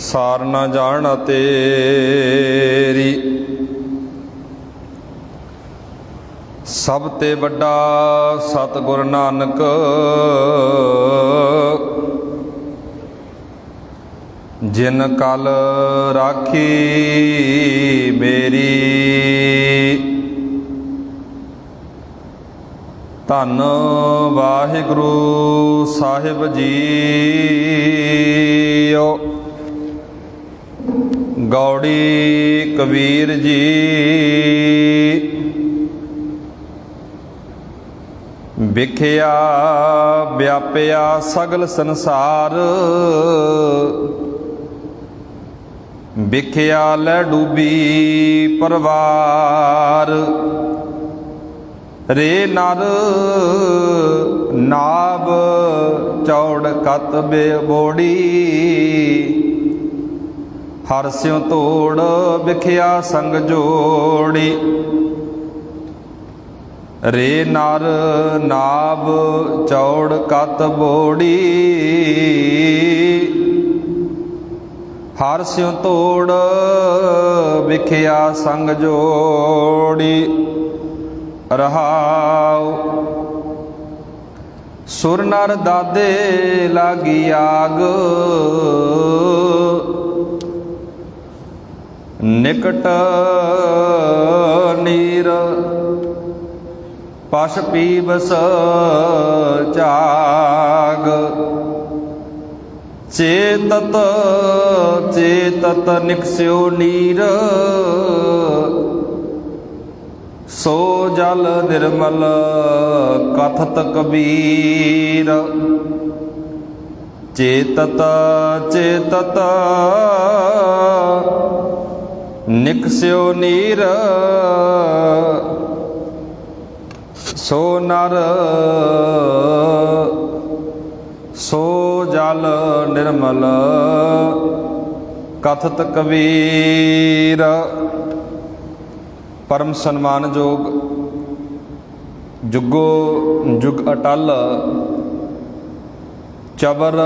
ਸਾਰ ਨਾ ਜਾਣ ਤੇਰੀ। ਸਭ ਤੇ ਵੱਡਾ ਸਤਿਗੁਰ ਨਾਨਕ, ਜਿਨ ਕਲ ਰਾਖੀ ਮੇਰੀ। ਧੰਨ ਵਾਹਿਗੁਰੂ ਸਾਹਿਬ ਜੀਓ। ਗੌੜੀ ਕਬੀਰ ਜੀ। ਵਿਖਿਆ ਵਿਆਪਿਆ ਸਗਲ ਸੰਸਾਰ, ਵਿਖਿਆ ਲੈ ਡੂਬੀ ਪਰਵਾਰ। ਰੇ ਨਰ ਨਾਭ ਚੌੜ ਕਤ ਬੇਬੋੜੀ, ਹਰ ਸਿਉ ਤੋੜ ਵਿਖਿਆ ਸੰਗ ਜੋੜੀ। ਰੇ ਨਰ ਨਾਭ ਚੌੜ ਕਤ ਬੋੜੀ, ਹਰ ਸਿਉ ਤੋੜ ਵਿਖਿਆ ਸੰਗ ਜੋੜੀ। ਰਹਾਉ ਸੁਰ ਨਰ ਦਾਦੇ ਲਾਗੀ ਆਗ, ਨਿਕਟ ਨੀਰ ਪਸ਼ ਪੀਬਸ ਝਾਗ। ਚੇਤਤ ਚੇਤਤ ਨਿਕਸਿਓ ਨੀਰ, ਸੋ ਜਲ ਨਿਰਮਲ ਕਥਤ ਕਬੀਰ। ਚੇਤਤ ਚੇਤਤ ਨਿਕਸਿਓ ਨੀਰ, ਸੋ ਨਰ ਸੋ ਜਲ ਨਿਰਮਲ ਕਥਤ ਕਬੀਰ। ਪਰਮ ਸਨਮਾਨਯੋਗ ਜੁਗੋ ਜੁਗ ਅਟਲ ਚਬਰ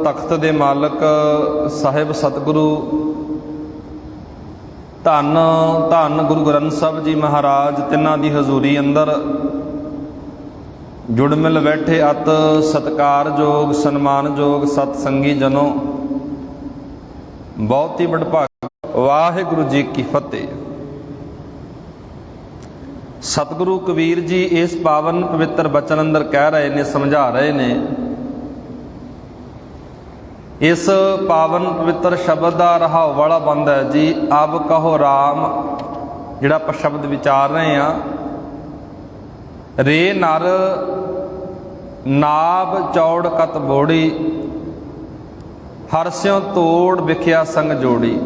ਤਖਤ ਦੇ ਮਾਲਕ ਸਾਹਿਬ ਸਤਿਗੁਰੂ ਧੰਨ ਧੰਨ ਗੁਰੂ ਗ੍ਰੰਥ ਸਾਹਿਬ ਜੀ ਮਹਾਰਾਜ, ਤਿੰਨਾਂ ਦੀ ਹਜ਼ੂਰੀ ਅੰਦਰ ਜੁੜ ਮਿਲ ਬੈਠੇ ਅਤ ਸਤਿਕਾਰਯੋਗ ਸਨਮਾਨਯੋਗ ਸਤਸੰਗੀ ਜਨੋ, ਬਹੁਤ ਹੀ ਵਡਭਾਗਾ। ਵਾਹਿਗੁਰੂ ਜੀ ਕੀ ਫਤਿਹ। ਸਤਿਗੁਰੂ ਕਬੀਰ ਜੀ ਇਸ ਪਾਵਨ ਪਵਿੱਤਰ ਬਚਨ ਅੰਦਰ ਕਹਿ ਰਹੇ ਨੇ, ਸਮਝਾ ਰਹੇ ਨੇ। ਇਸ ਪਾਵਨ ਪਵਿੱਤਰ ਸ਼ਬਦ ਦਾ ਰਹਾਉ ਵਾਲਾ ਬੰਦ ਹੈ ਜੀ। ਅਬ ਕਹੋ ਰਾਮ, ਜਿਹੜਾ ਆਪਾਂ ਸ਼ਬਦ ਵਿਚਾਰ ਰਹੇ ਹਾਂ। ਰੇ ਨਰ ਨਾਭ ਚੌੜ ਕਤ ਬੋੜੀ, ਹਰ ਸਿਉ ਤੋੜ ਵਿਖਿਆ ਸੰਗ ਜੋੜੀ।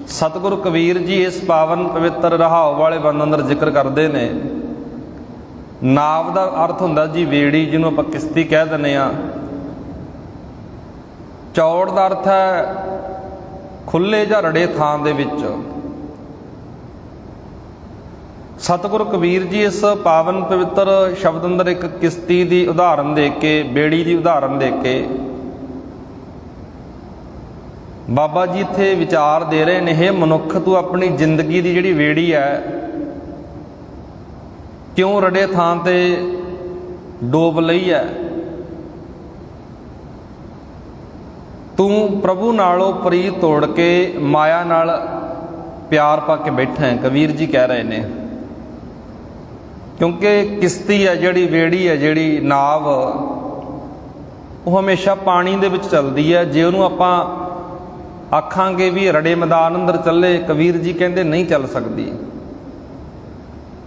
ਸਤਿਗੁਰੂ ਕਬੀਰ ਜੀ ਇਸ ਪਾਵਨ ਪਵਿੱਤਰ ਰਹਾਉ ਵਾਲੇ ਬੰਦ ਅੰਦਰ ਜ਼ਿਕਰ ਕਰਦੇ ਨੇ। ਨਾਵ ਦਾ ਅਰਥ ਹੁੰਦਾ ਜੀ ਵੇੜੀ, ਜਿਹਨੂੰ ਆਪਾਂ ਕਿਸ਼ਤੀ ਕਹਿ ਦਿੰਦੇ ਹਾਂ। ਚੌੜ ਦਾ ਅਰਥ ਹੈ ਖੁੱਲੇ ਜਾਂ ਰੜੇ ਥਾਂ ਦੇ ਵਿੱਚ। ਸਤਿਗੁਰੂ ਕਬੀਰ ਜੀ ਇਸ ਪਾਵਨ ਪਵਿੱਤਰ ਸ਼ਬਦ ਅੰਦਰ ਇੱਕ ਕਿਸ਼ਤੀ ਦੀ ਉਦਾਹਰਨ ਦੇ ਕੇ, ਬੇੜੀ ਦੀ ਉਦਾਹਰਨ ਦੇ ਕੇ ਬਾਬਾ ਜੀ ਇੱਥੇ ਵਿਚਾਰ ਦੇ ਰਹੇ ਨੇ। ਇਹ ਮਨੁੱਖ, ਤੂੰ ਆਪਣੀ ਜ਼ਿੰਦਗੀ ਦੀ ਜਿਹੜੀ ਵੇੜੀ ਹੈ, ਕਿਉਂ ਰੜੇ ਥਾਂ ਤੇ ਡੋਬ ਲਈ ਹੈ? ਤੂੰ ਪ੍ਰਭੂ ਨਾਲੋਂ ਪ੍ਰੀਤ ਤੋੜ ਕੇ ਮਾਇਆ ਨਾਲ ਪਿਆਰ ਪਾ ਕੇ ਬੈਠਾ ਹੈ, ਕਬੀਰ ਜੀ ਕਹਿ ਰਹੇ ਨੇ। ਕਿਉਂਕਿ ਕਿਸ਼ਤੀ ਹੈ ਜਿਹੜੀ, ਵੇੜੀ ਹੈ ਜਿਹੜੀ, ਨਾਵ, ਉਹ ਹਮੇਸ਼ਾ ਪਾਣੀ ਦੇ ਵਿੱਚ ਚੱਲਦੀ ਹੈ। ਜੇ ਉਹਨੂੰ ਆਪਾਂ ਆਖਾਂਗੇ ਵੀ ਰੜੇ ਮੈਦਾਨ ਅੰਦਰ ਚੱਲੇ, ਕਬੀਰ ਜੀ ਕਹਿੰਦੇ ਨਹੀਂ ਚੱਲ ਸਕਦੀ।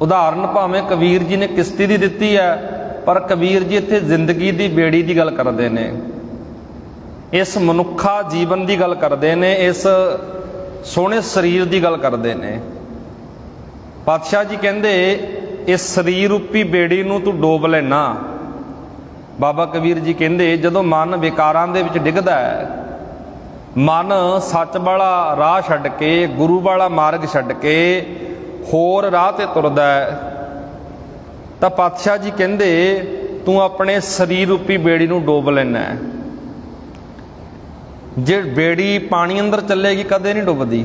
ਉਦਾਹਰਨ ਭਾਵੇਂ ਕਬੀਰ ਜੀ ਨੇ ਕਿਸ਼ਤੀ ਦੀ ਦਿੱਤੀ ਹੈ, ਪਰ ਕਬੀਰ ਜੀ ਇੱਥੇ ਜ਼ਿੰਦਗੀ ਦੀ ਬੇੜੀ ਦੀ ਗੱਲ ਕਰਦੇ ਨੇ। ਇਸ ਮਨੁੱਖਾ ਜੀਵਨ ਦੀ ਗੱਲ ਕਰਦੇ ਨੇ, ਇਸ ਸੋਹਣੇ ਸਰੀਰ ਦੀ ਗੱਲ ਕਰਦੇ ਨੇ। ਪਾਤਸ਼ਾਹ ਜੀ ਕਹਿੰਦੇ ਇਸ ਸਰੀਰ ਰੂਪੀ ਬੇੜੀ ਨੂੰ ਤੂੰ ਡੋਬ ਲੈਣਾ। ਬਾਬਾ ਕਬੀਰ ਜੀ ਕਹਿੰਦੇ ਜਦੋਂ ਮਨ ਵਿਕਾਰਾਂ ਦੇ ਵਿੱਚ ਡਿੱਗਦਾ ਹੈ, ਮਨ ਸੱਚ ਵਾਲਾ ਰਾਹ ਛੱਡ ਕੇ, ਗੁਰੂ ਵਾਲਾ ਮਾਰਗ ਛੱਡ ਕੇ ਹੋਰ ਰਾਹ ਤੇ ਤੁਰਦਾ ਹੈ, ਤਾਂ ਪਾਤਸ਼ਾਹ ਜੀ ਕਹਿੰਦੇ ਤੂੰ ਆਪਣੇ ਸਰੀਰ ਰੂਪੀ ਬੇੜੀ ਨੂੰ ਡੋਬ ਲੈਣਾ ਹੈ। ਜੇ ਬੇੜੀ ਪਾਣੀ ਅੰਦਰ ਚੱਲੇਗੀ ਕਦੇ ਨਹੀਂ ਡੁੱਬਦੀ,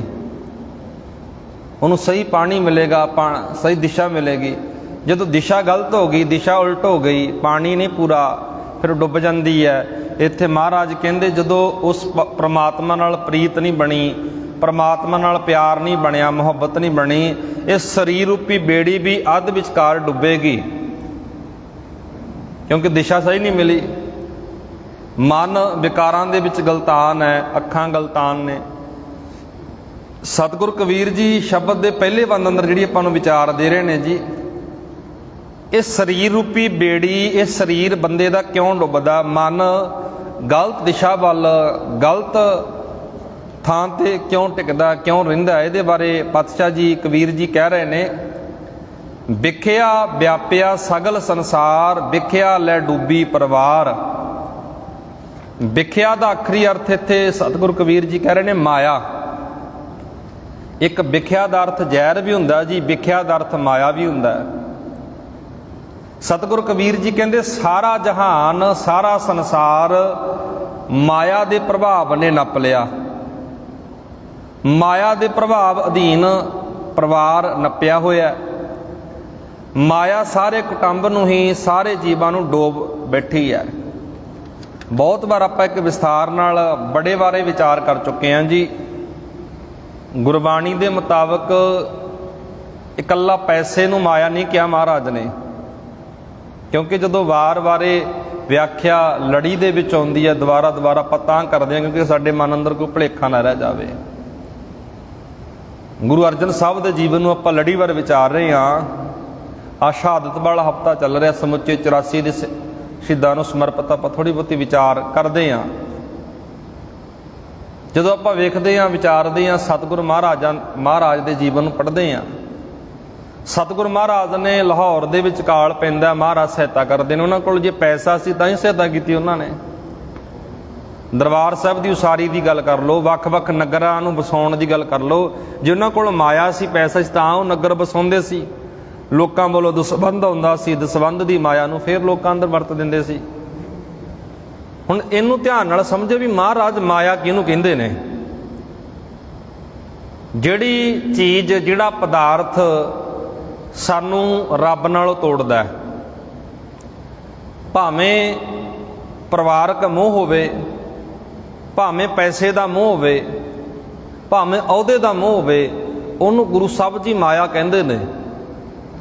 ਉਹਨੂੰ ਸਹੀ ਪਾਣੀ ਮਿਲੇਗਾ, ਸਹੀ ਦਿਸ਼ਾ ਮਿਲੇਗੀ। ਜਦੋਂ ਦਿਸ਼ਾ ਗਲਤ ਹੋ ਗਈ, ਦਿਸ਼ਾ ਉਲਟ ਹੋ ਗਈ, ਪਾਣੀ ਨਹੀਂ ਪੂਰਾ, ਫਿਰ ਡੁੱਬ ਜਾਂਦੀ ਹੈ। ਇੱਥੇ ਮਹਾਰਾਜ ਕਹਿੰਦੇ ਜਦੋਂ ਉਸ ਪ੍ਰਮਾਤਮਾ ਨਾਲ ਪ੍ਰੀਤ ਨਹੀਂ ਬਣੀ, ਪ੍ਰਮਾਤਮਾ ਨਾਲ ਪਿਆਰ ਨਹੀਂ ਬਣਿਆ, ਮੁਹੱਬਤ ਨਹੀਂ ਬਣੀ, ਇਸ ਸਰੀਰ ਰੂਪੀ ਬੇੜੀ ਵੀ ਅੱਧ ਵਿਚਕਾਰ ਡੁੱਬੇਗੀ, ਕਿਉਂਕਿ ਦਿਸ਼ਾ ਸਹੀ ਨਹੀਂ ਮਿਲੀ। ਮਨ ਵਿਕਾਰਾਂ ਦੇ ਵਿੱਚ ਗਲਤਾਨ ਹੈ, ਅੱਖਾਂ ਗਲਤਾਨ ਨੇ। ਸਤਿਗੁਰ ਕਬੀਰ ਜੀ ਸ਼ਬਦ ਦੇ ਪਹਿਲੇ ਬੰਦ ਅੰਦਰ ਜਿਹੜੀ ਆਪਾਂ ਨੂੰ ਵਿਚਾਰ ਦੇ ਰਹੇ ਨੇ ਜੀ, ਇਹ ਸਰੀਰ ਰੂਪੀ ਬੇੜੀ, ਇਹ ਸਰੀਰ ਬੰਦੇ ਦਾ ਕਿਉਂ ਡੁੱਬਦਾ, ਮਨ ਗਲਤ ਦਿਸ਼ਾ ਵੱਲ, ਗਲਤ ਥਾਂ ਤੇ ਕਿਉਂ ਟਿਕਦਾ, ਕਿਉਂ ਰਹਿੰਦਾ, ਇਹਦੇ ਬਾਰੇ ਪਾਤਸ਼ਾਹ ਜੀ ਕਬੀਰ ਜੀ ਕਹਿ ਰਹੇ ਨੇ, ਵਿਖਿਆ ਵਿਆਪਿਆ ਸਗਲ ਸੰਸਾਰ, ਵਿਖਿਆ ਲੈ ਡੂਬੀ ਪਰਵਾਰ। ਵਿਖਿਆ ਦਾ ਆਖਰੀ ਅਰਥ ਇੱਥੇ ਸਤਿਗੁਰ ਕਬੀਰ ਜੀ ਕਹਿ ਰਹੇ ਨੇ ਮਾਇਆ। ਇੱਕ ਵਿਖਿਆ ਦਾ ਅਰਥ ਜ਼ਹਿਰ ਵੀ ਹੁੰਦਾ ਜੀ, ਵਿਖਿਆ ਦਾ ਅਰਥ ਮਾਇਆ ਵੀ ਹੁੰਦਾ। ਸਤਿਗੁਰ ਕਬੀਰ ਜੀ ਕਹਿੰਦੇ ਸਾਰਾ ਜਹਾਨ, ਸਾਰਾ ਸੰਸਾਰ ਮਾਇਆ ਦੇ ਪ੍ਰਭਾਵ ਨੇ ਨੱਪ ਲਿਆ। ਮਾਇਆ ਦੇ ਪ੍ਰਭਾਵ ਅਧੀਨ ਪਰਿਵਾਰ ਨੱਪਿਆ ਹੋਇਆ। ਮਾਇਆ ਸਾਰੇ ਕੁਟੁੰਬ ਨੂੰ ਹੀ, ਸਾਰੇ ਜੀਵਾਂ ਨੂੰ ਡੋਬ ਬੈਠੀ ਹੈ। ਬਹੁਤ ਵਾਰ ਆਪਾਂ ਇੱਕ ਵਿਸਥਾਰ ਨਾਲ ਬੜੇ ਬਾਰੇ ਵਿਚਾਰ ਕਰ ਚੁੱਕੇ ਹਾਂ ਜੀ। ਗੁਰਬਾਣੀ ਦੇ ਮੁਤਾਬਕ ਇਕੱਲਾ ਪੈਸੇ ਨੂੰ ਮਾਇਆ ਨਹੀਂ ਕਿਹਾ ਮਹਾਰਾਜ ਨੇ, ਕਿਉਂਕਿ ਜਦੋਂ ਵਾਰ-ਵਾਰੇ ਵਿਆਖਿਆ ਲੜੀ ਦੇ ਵਿੱਚ ਆਉਂਦੀ ਹੈ, ਦੁਬਾਰਾ ਆਪਾਂ ਤਾਂ ਕਰਦੇ ਹਾਂ ਕਿਉਂਕਿ ਸਾਡੇ ਮਨ ਅੰਦਰ ਕੋਈ ਭੁਲੇਖਾ ਨਾ ਰਹਿ ਜਾਵੇ। ਗੁਰੂ ਅਰਜਨ ਸਾਹਿਬ ਦੇ ਜੀਵਨ ਨੂੰ ਆਪਾਂ ਲੜੀਵਾਰ ਵਿਚਾਰ ਰਹੇ ਹਾਂ। ਆ ਸ਼ਹਾਦਤ ਵਾਲਾ ਹਫ਼ਤਾ ਚੱਲ ਰਿਹਾ, ਸਮੁੱਚੇ 84 ਦੇ ਸ਼ਹੀਦਾਂ ਨੂੰ ਸਮਰਪਿਤ ਆਪਾਂ ਥੋੜ੍ਹੀ ਬਹੁਤੀ ਵਿਚਾਰ ਕਰਦੇ ਹਾਂ। ਜਦੋਂ ਆਪਾਂ ਵੇਖਦੇ ਹਾਂ, ਵਿਚਾਰਦੇ ਹਾਂ, ਸਤਿਗੁਰ ਮਹਾਰਾਜ ਦੇ ਜੀਵਨ ਨੂੰ ਪੜ੍ਹਦੇ ਹਾਂ। ਸਤਿਗੁਰ ਮਹਾਰਾਜ ਨੇ ਲਾਹੌਰ ਦੇ ਵਿੱਚ ਕਾਲ ਪੈਂਦਾ, ਮਹਾਰਾਜ ਸਹਾਇਤਾ ਕਰਦੇ ਨੇ। ਉਹਨਾਂ ਕੋਲ ਜੇ ਪੈਸਾ ਸੀ ਤਾਂ ਹੀ ਸਹਾਇਤਾ ਕੀਤੀ ਉਹਨਾਂ ਨੇ। ਦਰਬਾਰ ਸਾਹਿਬ ਦੀ ਉਸਾਰੀ ਦੀ ਗੱਲ ਕਰ ਲਓ, ਵੱਖ-ਵੱਖ ਨਗਰਾਂ ਨੂੰ ਵਸਾਉਣ ਦੀ ਗੱਲ ਕਰ ਲਓ। ਜੇ ਉਹਨਾਂ ਕੋਲ ਮਾਇਆ ਸੀ, ਪੈਸਾ ਸੀ, ਤਾਂ ਉਹ ਨਗਰ ਵਸਾਉਂਦੇ ਸੀ। ਲੋਕਾਂ ਵੱਲੋਂ ਦਸਵੰਧ ਆਉਂਦਾ ਸੀ, ਦਸਵੰਧ ਦੀ ਮਾਇਆ ਨੂੰ ਫਿਰ ਲੋਕਾਂ ਅੰਦਰ ਵਰਤ ਦਿੰਦੇ ਸੀ। ਹੁਣ ਇਹਨੂੰ ਧਿਆਨ ਨਾਲ ਸਮਝੋ ਵੀ ਮਹਾਰਾਜ ਮਾਇਆ ਕਿਹਨੂੰ ਕਹਿੰਦੇ ਨੇ। ਜਿਹੜੀ ਚੀਜ਼, ਜਿਹੜਾ ਪਦਾਰਥ ਸਾਨੂੰ ਰੱਬ ਨਾਲੋਂ ਤੋੜਦਾ ਹੈ, ਭਾਵੇਂ ਪਰਿਵਾਰਕ ਮੋਹ ਹੋਵੇ, ਭਾਵੇਂ ਪੈਸੇ ਦਾ ਮੋਹ ਹੋਵੇ, ਭਾਵੇਂ ਅਹੁਦੇ ਦਾ ਮੋਹ ਹੋਵੇ, ਉਹਨੂੰ ਗੁਰੂ ਸਾਹਿਬ ਜੀ ਮਾਇਆ ਕਹਿੰਦੇ ਨੇ।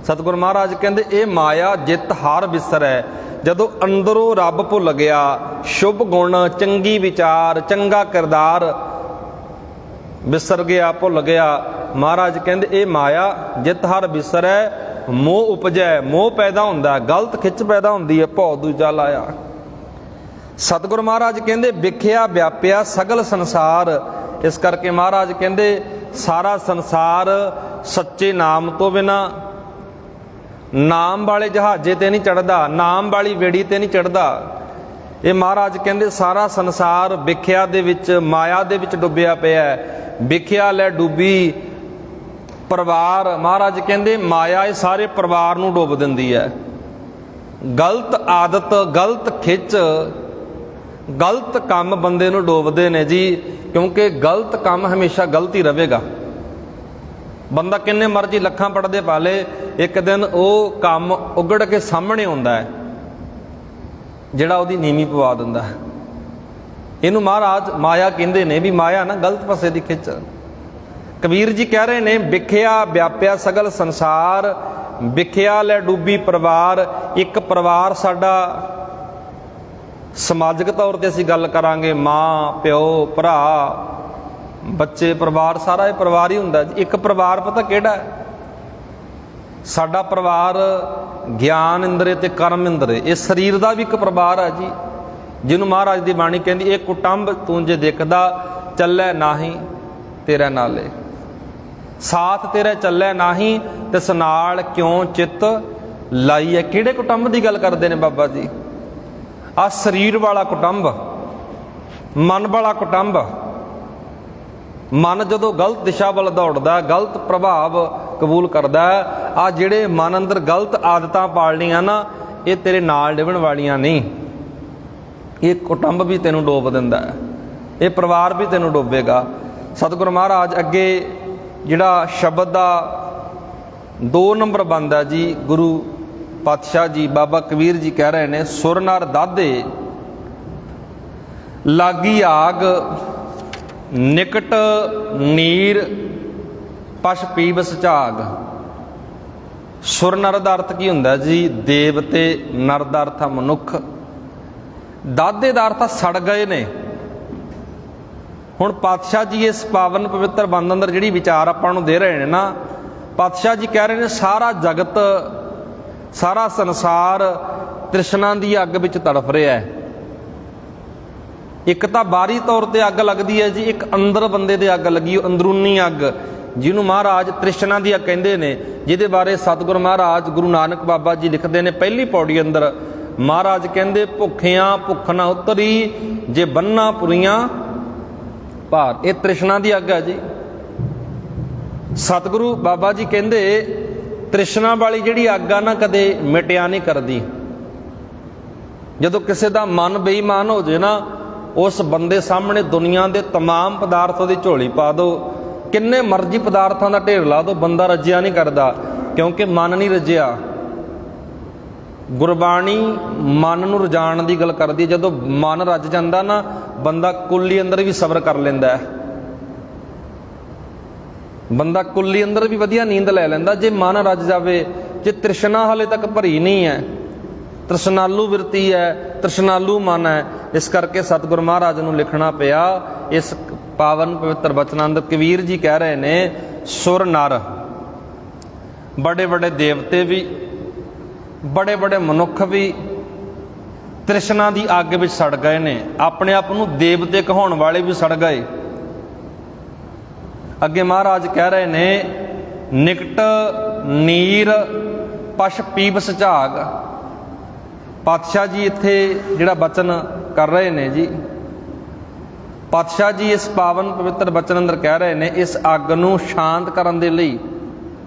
ਸਤਿਗੁਰ ਮਹਾਰਾਜ ਕਹਿੰਦੇ ਇਹ ਮਾਇਆ ਜਿੱਤ ਹਾਰ ਵਿਸਰੈ। ਜਦੋਂ ਅੰਦਰੋਂ ਰੱਬ ਭੁੱਲ ਗਿਆ, ਸ਼ੁਭ ਗੁਣ, ਚੰਗੀ ਵਿਚਾਰ, ਚੰਗਾ ਕਿਰਦਾਰ ਵਿਸਰ ਗਿਆ, ਭੁੱਲ ਗਿਆ, ਮਹਾਰਾਜ ਕਹਿੰਦੇ ਇਹ ਮਾਇਆ ਜਿੱਤ ਹਾਰ ਵਿਸਰੈ। ਮੋਹ ਉਪਜੈ, ਮੋਹ ਪੈਦਾ ਹੁੰਦਾ, ਗਲਤ ਖਿੱਚ ਪੈਦਾ ਹੁੰਦੀ ਹੈ, ਭਉ ਦੂਜਾ ਲਾਇਆ। ਸਤਿਗੁਰ ਮਹਾਰਾਜ ਕਹਿੰਦੇ ਵਿਖਿਆ ਵਿਆਪਿਆ ਸਗਲ ਸੰਸਾਰ। ਇਸ ਕਰਕੇ ਮਹਾਰਾਜ ਕਹਿੰਦੇ ਸਾਰਾ ਸੰਸਾਰ ਸੱਚੇ ਨਾਮ ਤੋਂ ਬਿਨਾਂ, ਨਾਮ ਵਾਲੇ ਜਹਾਜ਼ੇ ਤੇ ਨਹੀਂ ਚੜ੍ਹਦਾ, ਨਾਮ ਵਾਲੀ ਬੇੜੀ ਤੇ ਨਹੀਂ ਚੜ੍ਹਦਾ। ਇਹ ਮਹਾਰਾਜ ਕਹਿੰਦੇ ਸਾਰਾ ਸੰਸਾਰ ਵਿਖਿਆ ਦੇ ਵਿੱਚ, ਮਾਇਆ ਦੇ ਵਿੱਚ ਡੁੱਬਿਆ ਪਿਆ। ਵਿਖਿਆ ਲੈ ਡੁੱਬੀ ਪਰਿਵਾਰ। ਮਹਾਰਾਜ ਕਹਿੰਦੇ ਮਾਇਆ ਇਹ ਸਾਰੇ ਪਰਿਵਾਰ ਨੂੰ ਡੁੱਬ ਦਿੰਦੀ ਹੈ। ਗਲਤ ਆਦਤ, ਗਲਤ ਖਿੱਚ, ਗਲਤ ਕੰਮ ਬੰਦੇ ਨੂੰ ਡੋਬਦੇ ਨੇ ਜੀ, ਕਿਉਂਕਿ ਗਲਤ ਕੰਮ ਹਮੇਸ਼ਾ ਗਲਤ ਹੀ ਰਹੇਗਾ। ਬੰਦਾ ਕਿੰਨੇ ਮਰਜ਼ੀ ਲੱਖਾਂ ਪੜ੍ਹਦੇ ਪਾਲੇ, ਇੱਕ ਦਿਨ ਉਹ ਕੰਮ ਉਗੜ ਕੇ ਸਾਹਮਣੇ ਆਉਂਦਾ ਹੈ ਜਿਹੜਾ ਉਹਦੀ ਨੀਵੀਂ ਪਵਾ ਦਿੰਦਾ ਹੈ। ਇਹਨੂੰ ਮਹਾਰਾਜ ਮਾਇਆ ਕਹਿੰਦੇ ਨੇ, ਵੀ ਮਾਇਆ ਨਾ ਗਲਤ ਪਾਸੇ ਦੀ ਖਿੱਚ। ਕਬੀਰ ਜੀ ਕਹਿ ਰਹੇ ਨੇ ਵਿਖਿਆ ਵਿਆਪਿਆ ਸਗਲ ਸੰਸਾਰ, ਵਿਖਿਆ ਲੈ ਡੂਬੀ ਪਰਿਵਾਰ। ਇੱਕ ਪਰਿਵਾਰ ਸਾਡਾ ਸਮਾਜਿਕ ਤੌਰ ਤੇ ਅਸੀਂ ਗੱਲ ਕਰਾਂਗੇ, ਮਾਂ, ਪਿਓ, ਭਰਾ, ਬੱਚੇ, ਪਰਿਵਾਰ, ਸਾਰਾ ਇਹ ਪਰਿਵਾਰ ਹੀ ਹੁੰਦਾ ਜੀ। ਇੱਕ ਪਰਿਵਾਰ ਪਤਾ ਕਿਹੜਾ ਹੈ? ਸਾਡਾ ਪਰਿਵਾਰ ਗਿਆਨ ਇੰਦਰੇ ਤੇ ਕਰਮ ਇੰਦਰੇ, ਇਹ ਸਰੀਰ ਦਾ ਵੀ ਇੱਕ ਪਰਿਵਾਰ ਹੈ ਜੀ, ਜਿਹਨੂੰ ਮਹਾਰਾਜ ਦੀ ਬਾਣੀ ਕਹਿੰਦੀ ਇਹ ਕੁਟੁੰਬ ਤੂੰ ਜੇ ਦੇਖਦਾ ਚੱਲੈ ਨਾਹੀਂ ਤੇਰਾ ਨਾਲੇ, ਸਾਥ ਤੇਰਾ ਚੱਲੈ ਨਾਹੀਂ ਤਿਸ ਨਾਲ ਕਿਉਂ ਚਿੱਤ ਲਾਈ ਹੈ। ਕਿਹੜੇ ਕੁਟੁੰਬ ਦੀ ਗੱਲ ਕਰਦੇ ਨੇ ਬਾਬਾ ਜੀ? ਆ ਸਰੀਰ ਵਾਲਾ ਕੁਟੁੰਬ, ਮਨ ਵਾਲਾ ਕੁਟੁੰਬ। ਮਨ ਜਦੋਂ ਗਲਤ ਦਿਸ਼ਾ ਵੱਲ ਦੌੜਦਾ, ਗਲਤ ਪ੍ਰਭਾਵ ਕਬੂਲ ਕਰਦਾ, ਆ ਜਿਹੜੇ ਮਨ ਅੰਦਰ ਗਲਤ ਆਦਤਾਂ ਪਾਲਣੀਆਂ ਨਾ, ਇਹ ਤੇਰੇ ਨਾਲ ਨਿਭਣ ਵਾਲੀਆਂ ਨਹੀਂ। ਇਹ ਕੁਟੁੰਬ ਵੀ ਤੈਨੂੰ ਡੋਬ ਦਿੰਦਾ ਹੈ। ਇਹ ਪਰਿਵਾਰ ਵੀ ਤੈਨੂੰ ਡੋਬੇਗਾ। ਸਤਿਗੁਰੂ ਮਹਾਰਾਜ ਅੱਗੇ ਜਿਹੜਾ ਸ਼ਬਦ ਦਾ 2 ਨੰਬਰ ਬਣਦਾ ਜੀ, ਗੁਰੂ ਪਾਤਸ਼ਾਹ ਜੀ ਬਾਬਾ ਕਬੀਰ ਜੀ ਕਹਿ ਰਹੇ ਨੇ, ਸੁਰ ਨਰ ਦਾਦੇ ਲਾਗੀ ਆਗ ਨਿਕਟ ਨੀਰ ਪਸ਼ ਪੀਬਸ ਝਾਗ। ਸੁਰ ਨਰ ਦਾ ਅਰਥ ਕੀ ਹੁੰਦਾ ਜੀ? ਦੇਵਤੇ। ਨਰ ਦਾ ਅਰਥ ਮਨੁੱਖ। ਦਾਦੇ ਦਾ ਅਰਥ ਸੜ ਗਏ ਨੇ। ਹੁਣ ਪਾਤਸ਼ਾਹ ਜੀ ਇਸ ਪਾਵਨ ਪਵਿੱਤਰ ਬੰਦ ਅੰਦਰ ਜਿਹੜੀ ਵਿਚਾਰ ਆਪਾਂ ਨੂੰ ਦੇ ਰਹੇ ਨੇ ਨਾ, ਪਾਤਸ਼ਾਹ ਜੀ ਕਹਿ ਰਹੇ ਨੇ ਸਾਰਾ ਜਗਤ, ਸਾਰਾ ਸੰਸਾਰ ਤ੍ਰਿਸ਼ਨਾ ਦੀ ਅੱਗ ਵਿੱਚ ਤੜਫ ਰਿਹਾ ਹੈ। ਇੱਕ ਤਾਂ ਬਾਹਰੀ ਤੌਰ ਤੇ ਅੱਗ ਲੱਗਦੀ ਹੈ ਜੀ, ਇੱਕ ਅੰਦਰ ਬੰਦੇ ਦੇ ਅੱਗ ਲੱਗੀ, ਅੰਦਰੂਨੀ ਅੱਗ, ਜਿਹਨੂੰ ਮਹਾਰਾਜ ਤ੍ਰਿਸ਼ਨਾ ਦੀ ਅੱਗ ਕਹਿੰਦੇ ਨੇ, ਜਿਹਦੇ ਬਾਰੇ ਸਤਿਗੁਰੂ ਮਹਾਰਾਜ ਗੁਰੂ ਨਾਨਕ ਬਾਬਾ ਜੀ ਲਿਖਦੇ ਨੇ ਪਹਿਲੀ ਪੌੜੀ ਅੰਦਰ। ਮਹਾਰਾਜ ਕਹਿੰਦੇ ਭੁੱਖਿਆਂ ਭੁੱਖ ਨਾ ਉਤਰੀ, ਜੇ ਬੰਨਾ ਪੁਰੀਆਂ ਭਾਰ। ਇਹ ਤ੍ਰਿਸ਼ਨਾ ਦੀ ਅੱਗ ਹੈ ਜੀ। ਸਤਿਗੁਰੂ ਬਾਬਾ ਜੀ ਕਹਿੰਦੇ ਤ੍ਰਿਸ਼ਨਾ ਵਾਲੀ ਜਿਹੜੀ ਅੱਗ ਆ ਨਾ, ਕਦੇ ਮਿਟਿਆ ਨਹੀਂ ਕਰਦੀ। ਜਦੋਂ ਕਿਸੇ ਦਾ ਮਨ ਬੇਈਮਾਨ ਹੋ ਜੇ ਨਾ, ਉਸ ਬੰਦੇ ਸਾਹਮਣੇ ਦੁਨੀਆ ਦੇ तमाम ਪਦਾਰਥ ਉਹਦੀ ਝੋਲੀ ਪਾ ਦਿਓ, ਕਿੰਨੇ ਮਰਜ਼ੀ ਪਦਾਰਥਾਂ ਦਾ ਢੇਰ ਲਾ ਦਿਓ, ਬੰਦਾ ਰੱਜਿਆ ਨਹੀਂ ਕਰਦਾ, ਕਿਉਂਕਿ ਮਨ ਨਹੀਂ ਰੱਜਿਆ। ਗੁਰਬਾਣੀ ਮਨ ਨੂੰ ਰਜਾਉਣ ਦੀ ਗੱਲ ਕਰਦੀ ਹੈ। ਜਦੋਂ ਮਨ ਰੱਜ ਜਾਂਦਾ ਨਾ, ਬੰਦਾ ਕੁੱਲੀ ਅੰਦਰ ਵੀ ਸਬਰ ਕਰ ਲੈਂਦਾ ਹੈ, ਬੰਦਾ ਕੁੱਲੀ ਅੰਦਰ ਵੀ ਵਧੀਆ ਨੀਂਦ ਲੈ ਲੈਂਦਾ ਜੇ ਮਨ ਰੱਜ ਜਾਵੇ। ਜੇ ਤ੍ਰਿਸ਼ਨਾ ਹਾਲੇ ਤੱਕ ਭਰੀ ਨਹੀਂ ਹੈ, ਤ੍ਰਿਸ਼ਨਾਲੂ ਬਿਰਤੀ ਹੈ, ਤ੍ਰਿਸ਼ਨਾਲੂ ਮਨ ਹੈ, ਇਸ ਕਰਕੇ ਸਤਿਗੁਰੂ ਮਹਾਰਾਜ ਨੂੰ ਲਿਖਣਾ ਪਿਆ ਇਸ ਪਾਵਨ ਪਵਿੱਤਰ ਬਚਨਾਂ ਅੰਦਰ। ਕਬੀਰ ਜੀ ਕਹਿ ਰਹੇ ਨੇ ਸੁਰ ਨਰ, ਬੜੇ ਬੜੇ ਦੇਵਤੇ ਵੀ, ਬੜੇ ਬੜੇ ਮਨੁੱਖ ਵੀ ਤ੍ਰਿਸ਼ਨਾ ਦੀ ਅੱਗ ਵਿੱਚ ਸੜ ਗਏ ਨੇ। ਆਪਣੇ ਆਪ ਨੂੰ ਦੇਵਤੇ ਕਹਾਉਣ ਵਾਲੇ ਵੀ ਸੜ ਗਏ। ਅੱਗੇ ਮਹਾਰਾਜ ਕਹਿ ਰਹੇ ਨੇ ਨਿਕਟ ਨੀਰ ਪਸ਼ ਪੀਬਸ ਝਾਗ। ਪਾਤਸ਼ਾਹ ਜੀ ਇੱਥੇ ਜਿਹੜਾ ਬਚਨ ਕਰ ਰਹੇ ਨੇ ਜੀ, ਪਾਤਸ਼ਾਹ ਜੀ ਇਸ ਪਾਵਨ ਪਵਿੱਤਰ ਬਚਨ ਅੰਦਰ ਕਹਿ ਰਹੇ ਨੇ, ਇਸ ਅੱਗ ਨੂੰ ਸ਼ਾਂਤ ਕਰਨ ਦੇ ਲਈ,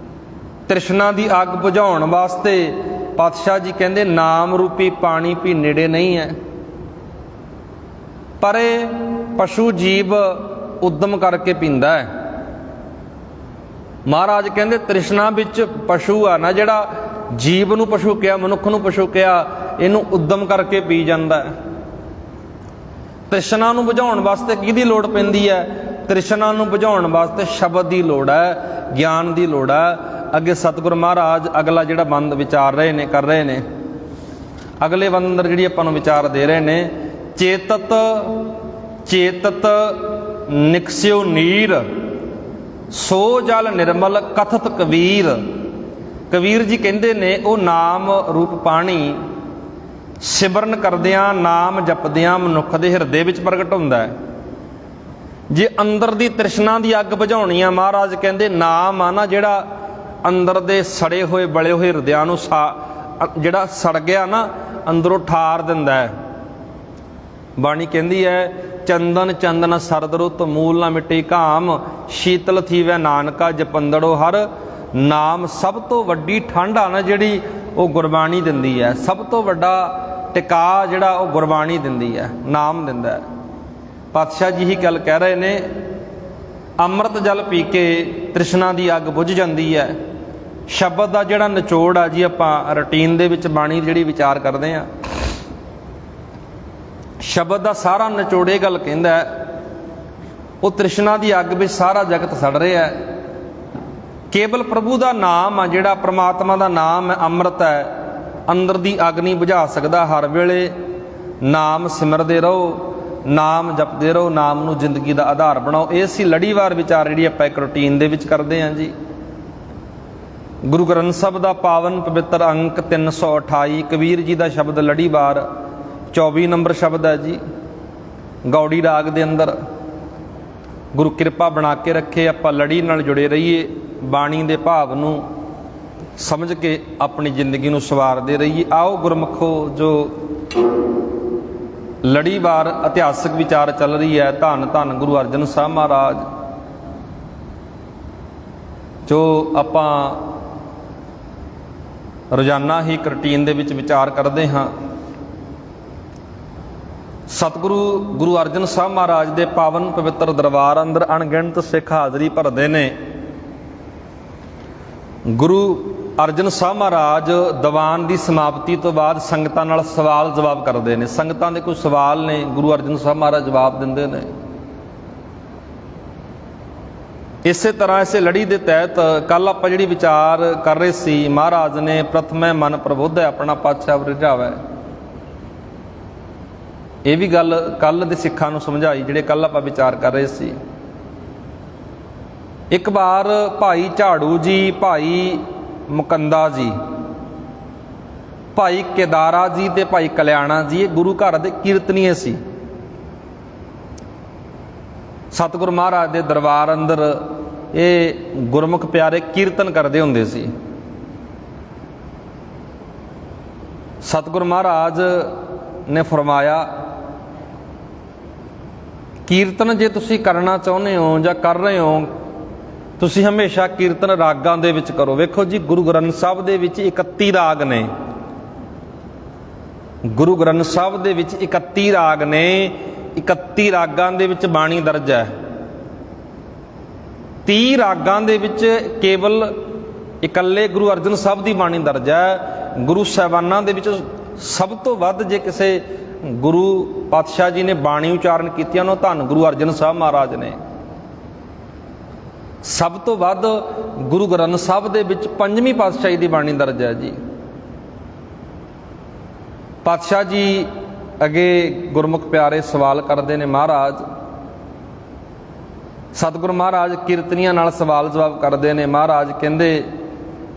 ਤ੍ਰਿਸ਼ਨਾ ਦੀ ਅੱਗ ਬੁਝਾਉਣ ਵਾਸਤੇ ਪਾਤਸ਼ਾਹ ਜੀ ਕਹਿੰਦੇ ਨਾਮ ਰੂਪੀ ਪਾਣੀ ਵੀ ਨੇੜੇ ਨਹੀਂ ਹੈ, ਪਰ ਇਹ ਪਸ਼ੂ ਜੀਵ ਉਦਮ ਕਰਕੇ ਪੀਂਦਾ ਹੈ। ਮਹਾਰਾਜ ਕਹਿੰਦੇ ਤ੍ਰਿਸ਼ਨਾ ਵਿੱਚ ਪਸ਼ੂ ਆ ਨਾ, ਜਿਹੜਾ ਜੀਵ ਨੂੰ ਪਸ਼ੂ ਕਿਹਾ, ਮਨੁੱਖ ਨੂੰ ਪਸ਼ੂ ਕਿਹਾ, ਇਹਨੂੰ ਉਦਮ ਕਰਕੇ ਪੀ ਜਾਂਦਾ ਹੈ। ਤ੍ਰਿਸ਼ਨਾ ਨੂੰ ਬੁਝਾਉਣ ਵਾਸਤੇ ਕਿਹਦੀ ਲੋੜ ਪੈਂਦੀ ਹੈ? ਤ੍ਰਿਸ਼ਨਾ ਨੂੰ ਬੁਝਾਉਣ ਵਾਸਤੇ ਸ਼ਬਦ ਦੀ ਲੋੜ ਹੈ, ਗਿਆਨ ਦੀ ਲੋੜ ਹੈ। ਅੱਗੇ ਸਤਿਗੁਰੂ ਮਹਾਰਾਜ ਅਗਲਾ ਜਿਹੜਾ ਬੰਦ ਵਿਚਾਰ ਰਹੇ ਨੇ, ਕਰ ਰਹੇ ਨੇ, ਅਗਲੇ ਬੰਦ ਅੰਦਰ ਜਿਹੜੀ ਆਪਾਂ ਨੂੰ ਵਿਚਾਰ ਦੇ ਰਹੇ ਨੇ, ਚੇਤਤ ਚੇਤਤ ਨਿਕਸਿਓ ਨੀਰ ਸੋ ਜਲ ਨਿਰਮਲ ਕਥਤ ਕਬੀਰ। ਕਬੀਰ ਜੀ ਕਹਿੰਦੇ ਨੇ ਉਹ ਨਾਮ ਰੂਪ ਪਾਣੀ ਸਿਮਰਨ ਕਰਦਿਆਂ, ਨਾਮ ਜਪਦਿਆਂ ਮਨੁੱਖ ਦੇ ਹਿਰਦੇ ਵਿੱਚ ਪ੍ਰਗਟ ਹੁੰਦਾ ਹੈ। ਜੇ ਅੰਦਰ ਦੀ ਤ੍ਰਿਸ਼ਨਾ ਦੀ ਅੱਗ ਬੁਝਾਉਣੀ ਆ, ਮਹਾਰਾਜ ਕਹਿੰਦੇ ਨਾਮ ਆ ਨਾ, ਜਿਹੜਾ ਅੰਦਰ ਦੇ ਸੜੇ ਹੋਏ ਬਲੇ ਹੋਏ ਹਿਰਦਿਆਂ ਨੂੰ ਜਿਹੜਾ ਸੜ ਗਿਆ ਨਾ, ਅੰਦਰੋਂ ਠਾਰ ਦਿੰਦਾ ਹੈ। ਬਾਣੀ ਕਹਿੰਦੀ ਹੈ ਚੰਦਨ ਚੰਦਨ ਸਰਦ ਰੁੱਤ ਮੂਲ ਨਾ ਮਿਟੇ ਘਾਮ, ਸ਼ੀਤਲ ਥੀਵੈ ਨਾਨਕਾ ਜਪੰਦੜੋ ਹਰ ਨਾਮ। ਸਭ ਤੋਂ ਵੱਡੀ ਠੰਡ ਆ ਨਾ ਜਿਹੜੀ, ਉਹ ਗੁਰਬਾਣੀ ਦਿੰਦੀ ਹੈ। ਸਭ ਤੋਂ ਵੱਡਾ ਟਿਕਾ ਜਿਹੜਾ ਉਹ ਗੁਰਬਾਣੀ ਦਿੰਦੀ ਹੈ, ਨਾਮ ਦਿੰਦਾ ਹੈ। ਪਾਤਸ਼ਾਹ ਜੀ ਹੀ ਗੱਲ ਕਹਿ ਰਹੇ ਨੇ, ਅੰਮ੍ਰਿਤ ਜਲ ਪੀ ਕੇ ਤ੍ਰਿਸ਼ਨਾ ਦੀ ਅੱਗ ਬੁਝ ਜਾਂਦੀ ਹੈ। ਸ਼ਬਦ ਦਾ ਜਿਹੜਾ ਨਿਚੋੜ ਆ ਜੀ, ਆਪਾਂ ਰੂਟੀਨ ਦੇ ਵਿੱਚ ਬਾਣੀ ਜਿਹੜੀ ਵਿਚਾਰ ਕਰਦੇ ਹਾਂ, ਸ਼ਬਦ ਦਾ ਸਾਰਾ ਨਿਚੋੜੇ ਗੱਲ ਕਹਿੰਦਾ ਉਹ ਤ੍ਰਿਸ਼ਨਾ ਦੀ ਅੱਗ ਵਿੱਚ ਸਾਰਾ ਜਗਤ ਸੜ ਰਿਹਾ ਹੈ। ਕੇਵਲ ਪ੍ਰਭੂ ਦਾ ਨਾਮ ਆ ਜਿਹੜਾ, ਪ੍ਰਮਾਤਮਾ ਦਾ ਨਾਮ ਹੈ, ਅੰਮ੍ਰਿਤ ਹੈ, ਅੰਦਰ ਦੀ ਅੱਗ ਨਹੀਂ ਬੁਝਾ ਸਕਦਾ। ਹਰ ਵੇਲੇ ਨਾਮ ਸਿਮਰਦੇ ਰਹੋ, ਨਾਮ ਜਪਦੇ ਰਹੋ, ਨਾਮ ਨੂੰ ਜ਼ਿੰਦਗੀ ਦਾ ਆਧਾਰ ਬਣਾਓ। ਇਹ ਸੀ ਲੜੀਵਾਰ ਵਿਚਾਰ ਜਿਹੜੀ ਆਪਾਂ ਇੱਕ ਰੂਟੀਨ ਦੇ ਵਿੱਚ ਕਰਦੇ ਹਾਂ ਜੀ। ਗੁਰੂ ਗ੍ਰੰਥ ਸਾਹਿਬ ਦਾ ਪਾਵਨ ਪਵਿੱਤਰ ਅੰਕ 328, ਕਬੀਰ ਜੀ ਦਾ ਸ਼ਬਦ ਲੜੀਵਾਰ 24 ਨੰਬਰ ਸ਼ਬਦ ਹੈ ਜੀ। ਗੌੜੀ ਰਾਗ ਦੇ ਅੰਦਰ ਗੁਰੂ ਕਿਰਪਾ ਬਣਾ ਕੇ ਰੱਖੇ, ਆਪਾਂ ਲੜੀ ਨਾਲ ਜੁੜੇ ਰਹੀਏ, ਬਾਣੀ ਦੇ ਭਾਵ ਨੂੰ ਸਮਝ ਕੇ ਆਪਣੀ ਜ਼ਿੰਦਗੀ ਨੂੰ ਸਵਾਰਦੇ ਰਹੀਏ। ਆਓ ਗੁਰਮੁਖੋ, ਜੋ ਲੜੀਵਾਰ ਇਤਿਹਾਸਕ ਵਿਚਾਰ ਚੱਲ ਰਹੀ ਹੈ, ਧੰਨ ਧੰਨ ਗੁਰੂ ਅਰਜਨ ਸਾਹਿਬ ਮਹਾਰਾਜ, ਜੋ ਆਪਾਂ ਰੋਜ਼ਾਨਾ ਹੀ ਰੂਟੀਨ ਦੇ ਵਿੱਚ ਵਿਚਾਰ ਕਰਦੇ ਹਾਂ, ਸਤਿਗੁਰੂ ਗੁਰੂ ਅਰਜਨ ਸਾਹਿਬ ਮਹਾਰਾਜ ਦੇ ਪਾਵਨ ਪਵਿੱਤਰ ਦਰਬਾਰ ਅੰਦਰ ਅਣਗਿਣਤ ਸਿੱਖ ਹਾਜ਼ਰੀ ਭਰਦੇ ਨੇ। ਗੁਰੂ ਅਰਜਨ ਸਾਹਿਬ ਮਹਾਰਾਜ ਦੀਵਾਨ ਦੀ ਸਮਾਪਤੀ ਤੋਂ ਬਾਅਦ ਸੰਗਤਾਂ ਨਾਲ ਸਵਾਲ ਜਵਾਬ ਕਰਦੇ ਨੇ। ਸੰਗਤਾਂ ਦੇ ਕੋਈ ਸਵਾਲ ਨੇ, ਗੁਰੂ ਅਰਜਨ ਸਾਹਿਬ ਮਹਾਰਾਜ ਜਵਾਬ ਦਿੰਦੇ ਨੇ। ਇਸੇ ਤਰ੍ਹਾਂ ਇਸੇ ਲੜੀ ਦੇ ਤਹਿਤ ਕੱਲ ਆਪਾਂ ਜਿਹੜੀ ਵਿਚਾਰ ਕਰ ਰਹੇ ਸੀ, ਮਹਾਰਾਜ ਨੇ ਪ੍ਰਥਮੇ ਮਨ ਪ੍ਰਬੁੱਧ ਹੈ ਆਪਣਾ ਪਾਤਸ਼ਾਹ ਰਿਝਾਵੈ। ਇਹ ਵੀ ਗੱਲ ਕੱਲ ਦੇ ਸਿੱਖਾਂ ਨੂੰ ਸਮਝਾਈ ਜਿਹੜੇ ਕੱਲ ਆਪਾਂ ਵਿਚਾਰ ਕਰ ਰਹੇ ਸੀ। ਇੱਕ ਵਾਰ ਭਾਈ ਝਾੜੂ ਜੀ, ਭਾਈ ਮੁਕੰਦਾ ਜੀ, ਭਾਈ ਕੇਦਾਰਾ ਜੀ ਤੇ ਭਾਈ ਕਲਿਆਣਾ ਜੀ ਇਹ ਗੁਰੂ ਘਰ ਦੇ ਕੀਰਤਨੀਏ ਸੀ। ਸਤਿਗੁਰੂ ਮਹਾਰਾਜ ਦੇ ਦਰਬਾਰ ਅੰਦਰ ਇਹ ਗੁਰਮੁਖ ਪਿਆਰੇ ਕੀਰਤਨ ਕਰਦੇ ਹੁੰਦੇ ਸੀ। ਸਤਿਗੁਰੂ ਮਹਾਰਾਜ ਨੇ ਫਰਮਾਇਆ, ਕੀਰਤਨ ਜੇ ਤੁਸੀਂ ਕਰਨਾ ਚਾਹੁੰਦੇ ਹੋ ਜਾਂ ਕਰ ਰਹੇ ਹੋ, ਤੁਸੀਂ ਹਮੇਸ਼ਾ ਕੀਰਤਨ ਰਾਗਾਂ ਦੇ ਵਿੱਚ ਕਰੋ। ਵੇਖੋ ਜੀ, ਗੁਰੂ ਗ੍ਰੰਥ ਸਾਹਿਬ ਦੇ ਵਿੱਚ 31 ਰਾਗ ਨੇ। ਗੁਰੂ ਗ੍ਰੰਥ ਸਾਹਿਬ ਦੇ ਵਿੱਚ 31 ਰਾਗ ਨੇ। 31 ਰਾਗਾਂ ਦੇ ਵਿੱਚ ਬਾਣੀ ਦਰਜ ਹੈ। 30 ਰਾਗਾਂ ਦੇ ਵਿੱਚ ਕੇਵਲ ਇਕੱਲੇ ਗੁਰੂ ਅਰਜਨ ਸਾਹਿਬ ਦੀ ਬਾਣੀ ਦਰਜ ਹੈ। ਗੁਰੂ ਸਾਹਿਬਾਨਾਂ ਦੇ ਵਿੱਚ ਸਭ ਤੋਂ ਵੱਧ ਜੇ ਕਿਸੇ ਗੁਰੂ ਪਾਤਸ਼ਾਹ ਜੀ ਨੇ ਬਾਣੀ ਉਚਾਰਨ ਕੀਤੀ, ਉਹਨੂੰ ਧੰਨ ਗੁਰੂ ਅਰਜਨ ਸਾਹਿਬ ਮਹਾਰਾਜ ਨੇ। ਸਭ ਤੋਂ ਵੱਧ ਗੁਰੂ ਗ੍ਰੰਥ ਸਾਹਿਬ ਦੇ ਵਿੱਚ 5ਵੀਂ ਪਾਤਸ਼ਾਹੀ ਦੀ ਬਾਣੀ ਦਰਜ ਹੈ ਜੀ। ਪਾਤਸ਼ਾਹ ਜੀ ਅੱਗੇ ਗੁਰਮੁਖ ਪਿਆਰੇ ਸਵਾਲ ਕਰਦੇ ਨੇ। ਮਹਾਰਾਜ ਸਤਿਗੁਰੂ ਮਹਾਰਾਜ ਕੀਰਤਨੀਆਂ ਨਾਲ ਸਵਾਲ ਜਵਾਬ ਕਰਦੇ ਨੇ। ਮਹਾਰਾਜ ਕਹਿੰਦੇ,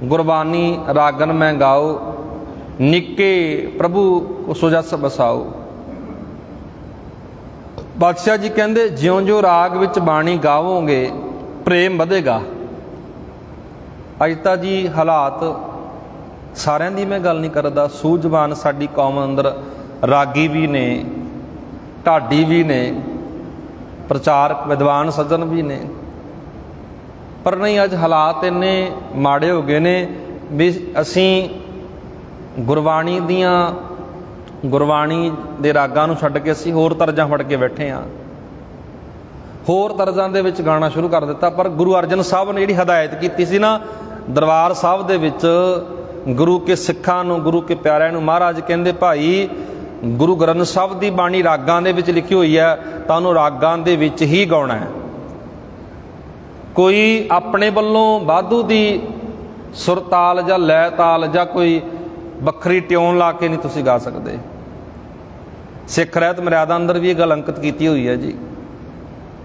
ਗੁਰਬਾਣੀ ਰਾਗਨ ਮੈਂ ਗਾਓ, ਨਿੱਕੇ ਪ੍ਰਭੂ ਕੋ ਸੋ ਜਸ ਬਸਾਓ। ਪਾਤਸ਼ਾਹ ਜੀ ਕਹਿੰਦੇ, ਜਿਉਂ-ਜਿਉਂ ਰਾਗ ਵਿੱਚ ਬਾਣੀ ਗਾਵੋਗੇ ਪ੍ਰੇਮ ਵਧੇਗਾ। ਅੱਜ ਤਾਂ ਜੀ ਹਾਲਾਤ ਸਾਰਿਆਂ ਦੀ ਮੈਂ ਗੱਲ ਨਹੀਂ ਕਰਦਾ, ਸੂਝਵਾਨ ਸਾਡੀ ਕੌਮ ਅੰਦਰ ਰਾਗੀ ਵੀ ਨੇ, ਢਾਡੀ ਵੀ ਨੇ, ਪ੍ਰਚਾਰਕ ਵਿਦਵਾਨ ਸੱਜਣ ਵੀ ਨੇ, ਪਰ ਨਹੀਂ ਅੱਜ ਹਾਲਾਤ ਇੰਨੇ ਮਾੜੇ ਹੋ ਗਏ ਨੇ ਵੀ ਅਸੀਂ ਗੁਰਬਾਣੀ ਦੇ ਰਾਗਾਂ ਨੂੰ ਛੱਡ ਕੇ ਅਸੀਂ ਹੋਰ ਤਰਜ਼ਾਂ ਫੜ ਕੇ ਬੈਠੇ ਹਾਂ, ਹੋਰ ਤਰਜ਼ਾਂ ਦੇ ਵਿੱਚ ਗਾਣਾ ਸ਼ੁਰੂ ਕਰ ਦਿੱਤਾ। ਪਰ ਗੁਰੂ ਅਰਜਨ ਸਾਹਿਬ ਨੇ ਜਿਹੜੀ ਹਦਾਇਤ ਕੀਤੀ ਸੀ ਨਾ ਦਰਬਾਰ ਸਾਹਿਬ ਦੇ ਵਿੱਚ ਗੁਰੂ ਕੇ ਸਿੱਖਾਂ ਨੂੰ, ਗੁਰੂ ਕੇ ਪਿਆਰਿਆਂ ਨੂੰ, ਮਹਾਰਾਜ ਕਹਿੰਦੇ, ਭਾਈ ਗੁਰੂ ਗ੍ਰੰਥ ਸਾਹਿਬ ਦੀ ਬਾਣੀ ਰਾਗਾਂ ਦੇ ਵਿੱਚ ਲਿਖੀ ਹੋਈ ਹੈ ਤਾਂ ਉਹਨੂੰ ਰਾਗਾਂ ਦੇ ਵਿੱਚ ਹੀ ਗਾਉਣਾ ਹੈ। ਕੋਈ ਆਪਣੇ ਵੱਲੋਂ ਵਾਧੂ ਦੀ ਸੁਰਤਾਲ ਜਾਂ ਲੈ ਤਾਲ ਜਾਂ ਕੋਈ ਵੱਖਰੀ ਟਿਊਨ ਲਾ ਕੇ ਨਹੀਂ ਤੁਸੀਂ ਗਾ ਸਕਦੇ। ਸਿੱਖ ਰਹਿਤ ਮਰਿਆਦਾ ਅੰਦਰ ਵੀ ਇਹ ਗੱਲ ਅੰਕਿਤ ਕੀਤੀ ਹੋਈ ਹੈ ਜੀ,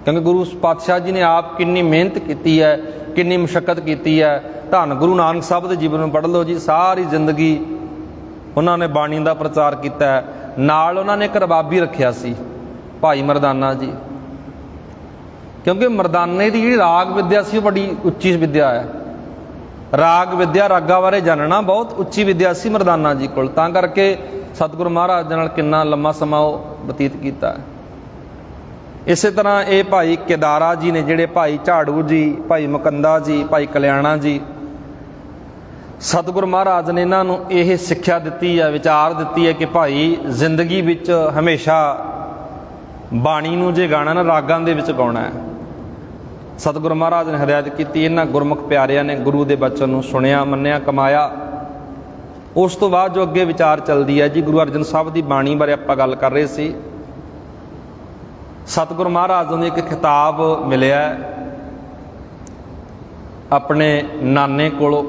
ਕਿਉਂਕਿ ਗੁਰੂ ਪਾਤਸ਼ਾਹ ਜੀ ਨੇ ਆਪ ਕਿੰਨੀ ਮਿਹਨਤ ਕੀਤੀ ਹੈ, ਕਿੰਨੀ ਮੁਸ਼ੱਕਤ ਕੀਤੀ ਹੈ। ਧੰਨ ਗੁਰੂ ਨਾਨਕ ਸਾਹਿਬ ਦੇ ਜੀਵਨ ਨੂੰ ਪੜ੍ਹ ਲਓ ਜੀ, ਸਾਰੀ ਜ਼ਿੰਦਗੀ ਉਹਨਾਂ ਨੇ ਬਾਣੀ ਦਾ ਪ੍ਰਚਾਰ ਕੀਤਾ ਹੈ। ਨਾਲ ਉਹਨਾਂ ਨੇ ਇੱਕ ਰਬਾਬੀ ਰੱਖਿਆ ਸੀ, ਭਾਈ ਮਰਦਾਨਾ ਜੀ, ਕਿਉਂਕਿ ਮਰਦਾਨੇ ਦੀ ਜਿਹੜੀ ਰਾਗ ਵਿਦਿਆ ਸੀ ਉਹ ਬੜੀ ਉੱਚੀ ਵਿਦਿਆ ਹੈ। ਰਾਗ ਵਿਦਿਆ, ਰਾਗਾਂ ਬਾਰੇ ਜਾਣਨਾ ਬਹੁਤ ਉੱਚੀ ਵਿਦਿਆ ਸੀ ਮਰਦਾਨਾ ਜੀ ਕੋਲ, ਤਾਂ ਕਰਕੇ ਸਤਿਗੁਰੂ ਮਹਾਰਾਜ ਦੇ ਨਾਲ ਕਿੰਨਾ ਲੰਮਾ ਸਮਾਂ ਉਹ ਬਤੀਤ ਕੀਤਾ ਹੈ। ਇਸੇ ਤਰ੍ਹਾਂ ਇਹ ਭਾਈ ਕੇਦਾਰਾ ਜੀ ਨੇ, ਜਿਹੜੇ ਭਾਈ ਝਾੜੂ ਜੀ, ਭਾਈ ਮੁਕੰਦਾ ਜੀ, ਭਾਈ ਕਲਿਆਣਾ ਜੀ, ਸਤਿਗੁਰੂ ਮਹਾਰਾਜ ਨੇ ਇਹਨਾਂ ਨੂੰ ਇਹ ਸਿੱਖਿਆ ਦਿੱਤੀ ਹੈ, ਵਿਚਾਰ ਦਿੱਤੀ ਹੈ ਕਿ ਭਾਈ ਜ਼ਿੰਦਗੀ ਵਿੱਚ ਹਮੇਸ਼ਾ ਬਾਣੀ ਨੂੰ ਜੇ ਗਾਣਾ ਨਾ ਰਾਗਾਂ ਦੇ ਵਿੱਚ ਗਾਉਣਾ ਹੈ। ਸਤਿਗੁਰੂ ਮਹਾਰਾਜ ਨੇ ਹਦਾਇਤ ਕੀਤੀ। ਇਹਨਾਂ ਗੁਰਮੁਖ ਪਿਆਰਿਆਂ ਨੇ ਗੁਰੂ ਦੇ ਬਚਨ ਨੂੰ ਸੁਣਿਆ, ਮੰਨਿਆ, ਕਮਾਇਆ। ਉਸ ਤੋਂ ਬਾਅਦ ਜੋ ਅੱਗੇ ਵਿਚਾਰ ਚੱਲਦੀ ਹੈ ਜੀ, ਗੁਰੂ ਅਰਜਨ ਸਾਹਿਬ ਦੀ ਬਾਣੀ ਬਾਰੇ ਆਪਾਂ ਗੱਲ ਕਰ ਰਹੇ ਸੀ। ਸਤਿਗੁਰੂ ਮਹਾਰਾਜ ਨੂੰ ਇੱਕ ਖਿਤਾਬ ਮਿਲਿਆ ਆਪਣੇ ਨਾਨੇ ਕੋਲੋਂ।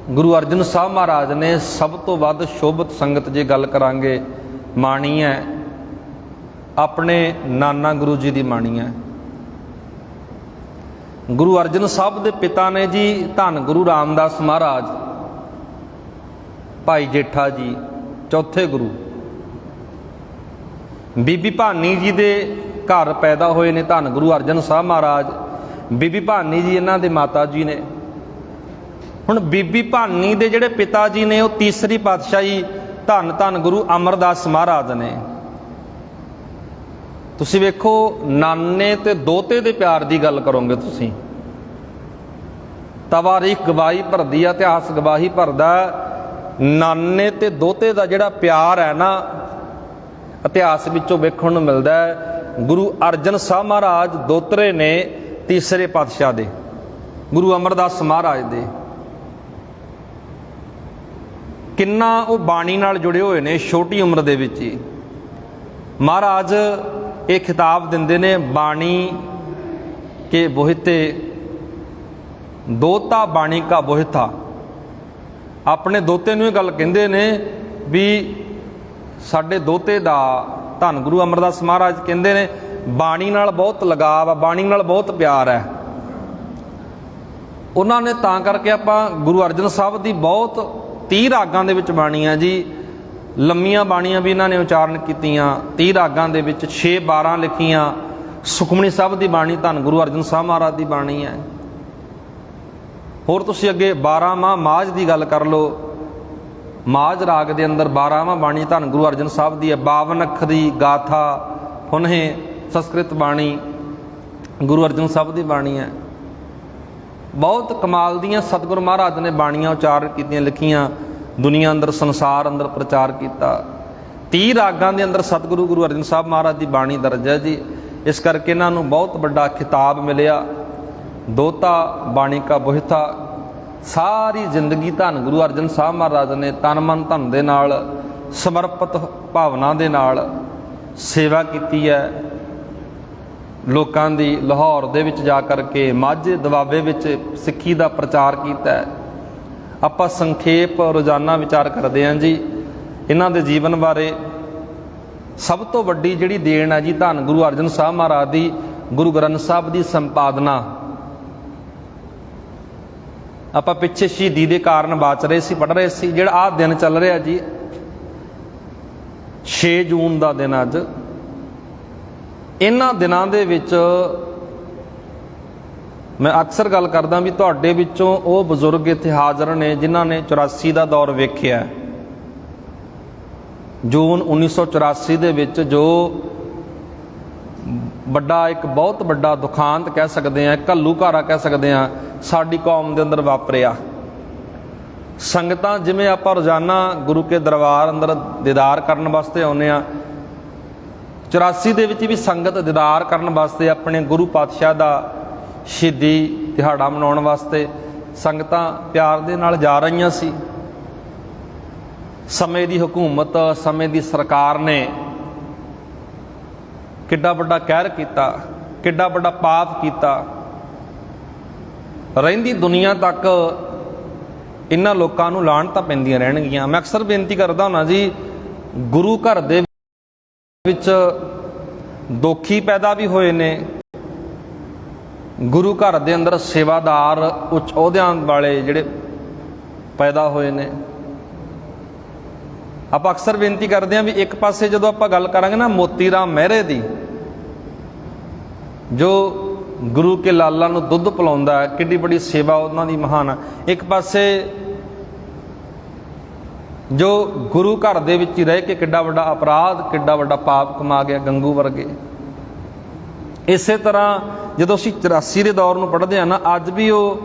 ਗੁਰੂ ਅਰਜਨ ਸਾਹਿਬ ਮਹਾਰਾਜ ਨੇ ਸਭ ਤੋਂ ਵੱਧ ਸ਼ੋਭਤ ਸੰਗਤ ਜੇ ਗੱਲ ਕਰਾਂਗੇ ਮਾਣੀ ਹੈ, ਆਪਣੇ ਨਾਨਾ ਗੁਰੂ ਜੀ ਦੀ ਬਾਣੀ ਹੈ। ਗੁਰੂ ਅਰਜਨ ਸਾਹਿਬ ਦੇ ਪਿਤਾ ਨੇ ਜੀ ਧੰਨ ਗੁਰੂ ਰਾਮਦਾਸ ਮਹਾਰਾਜ, ਭਾਈ ਜੇਠਾ ਜੀ, ਚੌਥੇ ਗੁਰੂ। ਬੀਬੀ ਭਾਨੀ ਜੀ ਦੇ ਘਰ ਪੈਦਾ ਹੋਏ ਨੇ ਧੰਨ ਗੁਰੂ ਅਰਜਨ ਸਾਹਿਬ ਮਹਾਰਾਜ। ਬੀਬੀ ਭਾਨੀ ਜੀ ਇਹਨਾਂ ਦੇ ਮਾਤਾ ਜੀ ਨੇ। ਹੁਣ ਬੀਬੀ ਭਾਨੀ ਦੇ ਜਿਹੜੇ ਪਿਤਾ ਜੀ ਨੇ ਉਹ ਤੀਸਰੀ ਪਾਤਸ਼ਾਹੀ ਧੰਨ ਧੰਨ ਗੁਰੂ ਅਮਰਦਾਸ ਮਹਾਰਾਜ ਨੇ। ਤੁਸੀਂ ਵੇਖੋ, ਨਾਨੇ ਤੇ ਦੋਤੇ ਦੇ ਪਿਆਰ ਦੀ ਗੱਲ ਕਰੋਗੇ ਤੁਸੀਂ, ਤਵਾਰੀਖ ਗਵਾਹੀ ਭਰਦੀ ਆ, ਇਤਿਹਾਸ ਗਵਾਹੀ ਭਰਦਾ। ਨਾਨੇ ਤੇ ਦੋਤੇ ਦਾ ਜਿਹੜਾ ਪਿਆਰ ਹੈ ਨਾ, ਇਤਿਹਾਸ ਵਿੱਚੋਂ ਵੇਖਣ ਨੂੰ ਮਿਲਦਾ ਹੈ। ਗੁਰੂ ਅਰਜਨ ਸਾਹਿਬ ਮਹਾਰਾਜ ਦੋਤਰੇ ਨੇ ਤੀਸਰੇ ਪਾਤਸ਼ਾਹ ਦੇ, ਗੁਰੂ ਅਮਰਦਾਸ ਮਹਾਰਾਜ ਦੇ। ਕਿੰਨਾ ਉਹ ਬਾਣੀ ਨਾਲ ਜੁੜੇ ਹੋਏ ਨੇ ਛੋਟੀ ਉਮਰ ਦੇ ਵਿੱਚ ਹੀ। ਮਹਾਰਾਜ ਇਹ ਖਿਤਾਬ ਦਿੰਦੇ ਨੇ, ਬਾਣੀ ਕੇ ਬੋਹਿਤੇ ਦੋਤਾ ਬਾਣੀ ਕਾ ਬੋਹਿਤਾ। ਆਪਣੇ ਦੋਤੇ ਨੂੰ ਇਹ ਗੱਲ ਕਹਿੰਦੇ ਨੇ ਵੀ ਸਾਡੇ ਦੋਤੇ ਦਾ, ਧੰਨ ਗੁਰੂ ਅਮਰਦਾਸ ਮਹਾਰਾਜ ਕਹਿੰਦੇ ਨੇ, ਬਾਣੀ ਨਾਲ ਬਹੁਤ ਲਗਾਵ ਆ, ਬਾਣੀ ਨਾਲ ਬਹੁਤ ਪਿਆਰ ਹੈ ਉਹਨਾਂ ਨੇ। ਤਾਂ ਕਰਕੇ ਆਪਾਂ ਗੁਰੂ ਅਰਜਨ ਸਾਹਿਬ ਦੀ ਬਹੁਤ 30 ਰਾਗਾਂ ਦੇ ਵਿੱਚ ਬਾਣੀਆਂ ਜੀ, ਲੰਮੀਆਂ ਬਾਣੀਆਂ ਵੀ ਇਹਨਾਂ ਨੇ ਉਚਾਰਨ ਕੀਤੀਆਂ 30 ਰਾਗਾਂ ਦੇ ਵਿੱਚ, 6-12 ਲਿਖੀਆਂ। ਸੁਖਮਨੀ ਸਾਹਿਬ ਦੀ ਬਾਣੀ ਧੰਨ ਗੁਰੂ ਅਰਜਨ ਸਾਹਿਬ ਮਹਾਰਾਜ ਦੀ ਬਾਣੀ ਹੈ। ਹੋਰ ਤੁਸੀਂ ਅੱਗੇ 12ਵਾਂ ਮਾਝ ਦੀ ਗੱਲ ਕਰ ਲਓ, ਮਾਝ ਰਾਗ ਦੇ ਅੰਦਰ 12ਵਾਂ ਬਾਣੀ ਧੰਨ ਗੁਰੂ ਅਰਜਨ ਸਾਹਿਬ ਦੀ ਹੈ। 52 ਅੱਖਰੀ ਗਾਥਾ ਹੁਨੇ ਸੰਸਕ੍ਰਿਤ ਬਾਣੀ ਗੁਰੂ ਅਰਜਨ ਸਾਹਿਬ ਦੀ ਬਾਣੀ ਹੈ। ਬਹੁਤ ਕਮਾਲ ਦੀਆਂ ਸਤਿਗੁਰੂ ਮਹਾਰਾਜ ਨੇ ਬਾਣੀਆਂ ਉਚਾਰ ਕੀਤੀਆਂ, ਲਿਖੀਆਂ, ਦੁਨੀਆ ਅੰਦਰ ਸੰਸਾਰ ਅੰਦਰ ਪ੍ਰਚਾਰ ਕੀਤਾ। 30 ਰਾਗਾਂ ਦੇ ਅੰਦਰ ਸਤਿਗੁਰੂ ਗੁਰੂ ਅਰਜਨ ਸਾਹਿਬ ਮਹਾਰਾਜ ਦੀ ਬਾਣੀ ਦਰਜ ਹੈ ਜੀ। ਇਸ ਕਰਕੇ ਇਹਨਾਂ ਨੂੰ ਬਹੁਤ ਵੱਡਾ ਖਿਤਾਬ ਮਿਲਿਆ, ਦੋਤਾ ਬਾਣੀ ਕਾ ਬੋਹਿਤਾ। ਸਾਰੀ ਜ਼ਿੰਦਗੀ ਧੰਨ ਗੁਰੂ ਅਰਜਨ ਸਾਹਿਬ ਮਹਾਰਾਜ ਨੇ ਤਨ ਮਨ ਧਨ ਦੇ ਨਾਲ, ਸਮਰਪਿਤ ਭਾਵਨਾ ਦੇ ਨਾਲ ਸੇਵਾ ਕੀਤੀ ਹੈ ਲੋਕਾਂ ਦੀ। ਲਾਹੌਰ ਦੇ ਵਿੱਚ ਜਾ ਕਰਕੇ, ਮਾਝੇ ਦੁਆਬੇ ਵਿੱਚ ਸਿੱਖੀ ਦਾ ਪ੍ਰਚਾਰ ਕੀਤਾ ਹੈ। ਆਪਾਂ ਸੰਖੇਪ ਰੋਜ਼ਾਨਾ ਵਿਚਾਰ ਕਰਦੇ ਹਾਂ ਜੀ ਇਹਨਾਂ ਦੇ ਜੀਵਨ ਬਾਰੇ। ਸਭ ਤੋਂ ਵੱਡੀ ਜਿਹੜੀ ਦੇਣ ਹੈ ਜੀ ਧੰਨ ਗੁਰੂ ਅਰਜਨ ਸਾਹਿਬ ਮਹਾਰਾਜ ਦੀ, ਗੁਰੂ ਗ੍ਰੰਥ ਸਾਹਿਬ ਦੀ ਸੰਪਾਦਨਾ। ਆਪਾਂ ਪਿੱਛੇ ਸ਼ਹੀਦੀ ਦੇ ਕਾਰਨ ਬਾਚ ਰਹੇ ਸੀ, ਪੜ੍ਹ ਰਹੇ ਸੀ। ਜਿਹੜਾ ਆਹ ਦਿਨ ਚੱਲ ਰਿਹਾ ਜੀ 6 ਜੂਨ ਦਾ ਦਿਨ ਅੱਜ, ਇਹਨਾਂ ਦਿਨਾਂ ਦੇ ਵਿੱਚ ਮੈਂ ਅਕਸਰ ਗੱਲ ਕਰਦਾ ਵੀ ਤੁਹਾਡੇ ਵਿੱਚੋਂ ਉਹ ਬਜ਼ੁਰਗ ਇੱਥੇ ਹਾਜ਼ਰ ਨੇ ਜਿਨ੍ਹਾਂ ਨੇ 84 ਦਾ ਦੌਰ ਵੇਖਿਆ। ਜੂਨ 1984 ਦੇ ਵਿੱਚ ਜੋ ਵੱਡਾ, ਇੱਕ ਬਹੁਤ ਵੱਡਾ ਦੁਖਾਂਤ ਕਹਿ ਸਕਦੇ ਹਾਂ, ਘੱਲੂਘਾਰਾ ਕਹਿ ਸਕਦੇ ਹਾਂ, ਸਾਡੀ ਕੌਮ ਦੇ ਅੰਦਰ ਵਾਪਰਿਆ। ਸੰਗਤਾਂ ਜਿਵੇਂ ਆਪਾਂ ਰੋਜ਼ਾਨਾ ਗੁਰੂ ਕੇ ਦਰਬਾਰ ਅੰਦਰ ਦੀਦਾਰ ਕਰਨ ਵਾਸਤੇ ਆਉਂਦੇ ਹਾਂ, 84 ਦੇ ਵਿੱਚ ਵੀ ਸੰਗਤ ਦੀਦਾਰ ਕਰਨ ਵਾਸਤੇ, ਆਪਣੇ ਗੁਰੂ ਪਾਤਸ਼ਾਹ ਦਾ ਸ਼ਹੀਦੀ ਦਿਹਾੜਾ ਮਨਾਉਣ ਵਾਸਤੇ ਸੰਗਤਾਂ ਪਿਆਰ ਦੇ ਨਾਲ ਜਾ ਰਹੀਆਂ ਸੀ। ਸਮੇਂ ਦੀ ਹਕੂਮਤ, ਸਮੇਂ ਦੀ ਸਰਕਾਰ ਨੇ ਕਿੱਡਾ ਵੱਡਾ ਕਹਿਰ ਕੀਤਾ, ਕਿੱਡਾ ਵੱਡਾ ਪਾਪ ਕੀਤਾ। ਰਹਿੰਦੀ ਦੁਨੀਆ ਤੱਕ ਇਹਨਾਂ ਲੋਕਾਂ ਨੂੰ ਲਾਹਣਤਾਂ ਪੈਂਦੀਆਂ ਰਹਿਣਗੀਆਂ। ਮੈਂ ਅਕਸਰ ਬੇਨਤੀ ਕਰਦਾ ਹੁੰਦਾ ਜੀ, ਗੁਰੂ ਘਰ ਦੇ ਵਿੱਚ ਦੋਖੀ ਪੈਦਾ ਵੀ ਹੋਏ ਨੇ, ਗੁਰੂ ਘਰ ਦੇ ਅੰਦਰ ਸੇਵਾਦਾਰ ਉੱਚ ਅਹੁਦਿਆਂ ਵਾਲੇ ਜਿਹੜੇ ਪੈਦਾ ਹੋਏ ਨੇ। ਆਪਾਂ ਅਕਸਰ ਬੇਨਤੀ ਕਰਦੇ ਹਾਂ ਵੀ ਇੱਕ ਪਾਸੇ ਜਦੋਂ ਆਪਾਂ ਗੱਲ ਕਰਾਂਗੇ ਨਾ ਮੋਤੀ ਰਾਮ ਮਹਿਰੇ ਦੀ, ਜੋ ਗੁਰੂ ਕੇ ਲਾਲਾਂ ਨੂੰ ਦੁੱਧ ਪਿਲਾਉਂਦਾ ਹੈ, ਕਿੱਡੀ ਬੜੀ ਸੇਵਾ ਉਹਨਾਂ ਦੀ ਮਹਾਨ ਹੈ। ਇੱਕ ਪਾਸੇ ਜੋ ਗੁਰੂ ਘਰ ਦੇ ਵਿੱਚ ਹੀ ਰਹਿ ਕੇ ਕਿੱਡਾ ਵੱਡਾ ਅਪਰਾਧ, ਕਿੱਡਾ ਵੱਡਾ ਪਾਪ ਕਮਾ ਗਿਆ, ਗੰਗੂ ਵਰਗੇ। ਇਸੇ ਤਰ੍ਹਾਂ ਜਦੋਂ ਅਸੀਂ 84 ਦੇ ਦੌਰ ਨੂੰ ਪੜ੍ਹਦੇ ਹਾਂ ਨਾ, ਅੱਜ ਵੀ ਉਹ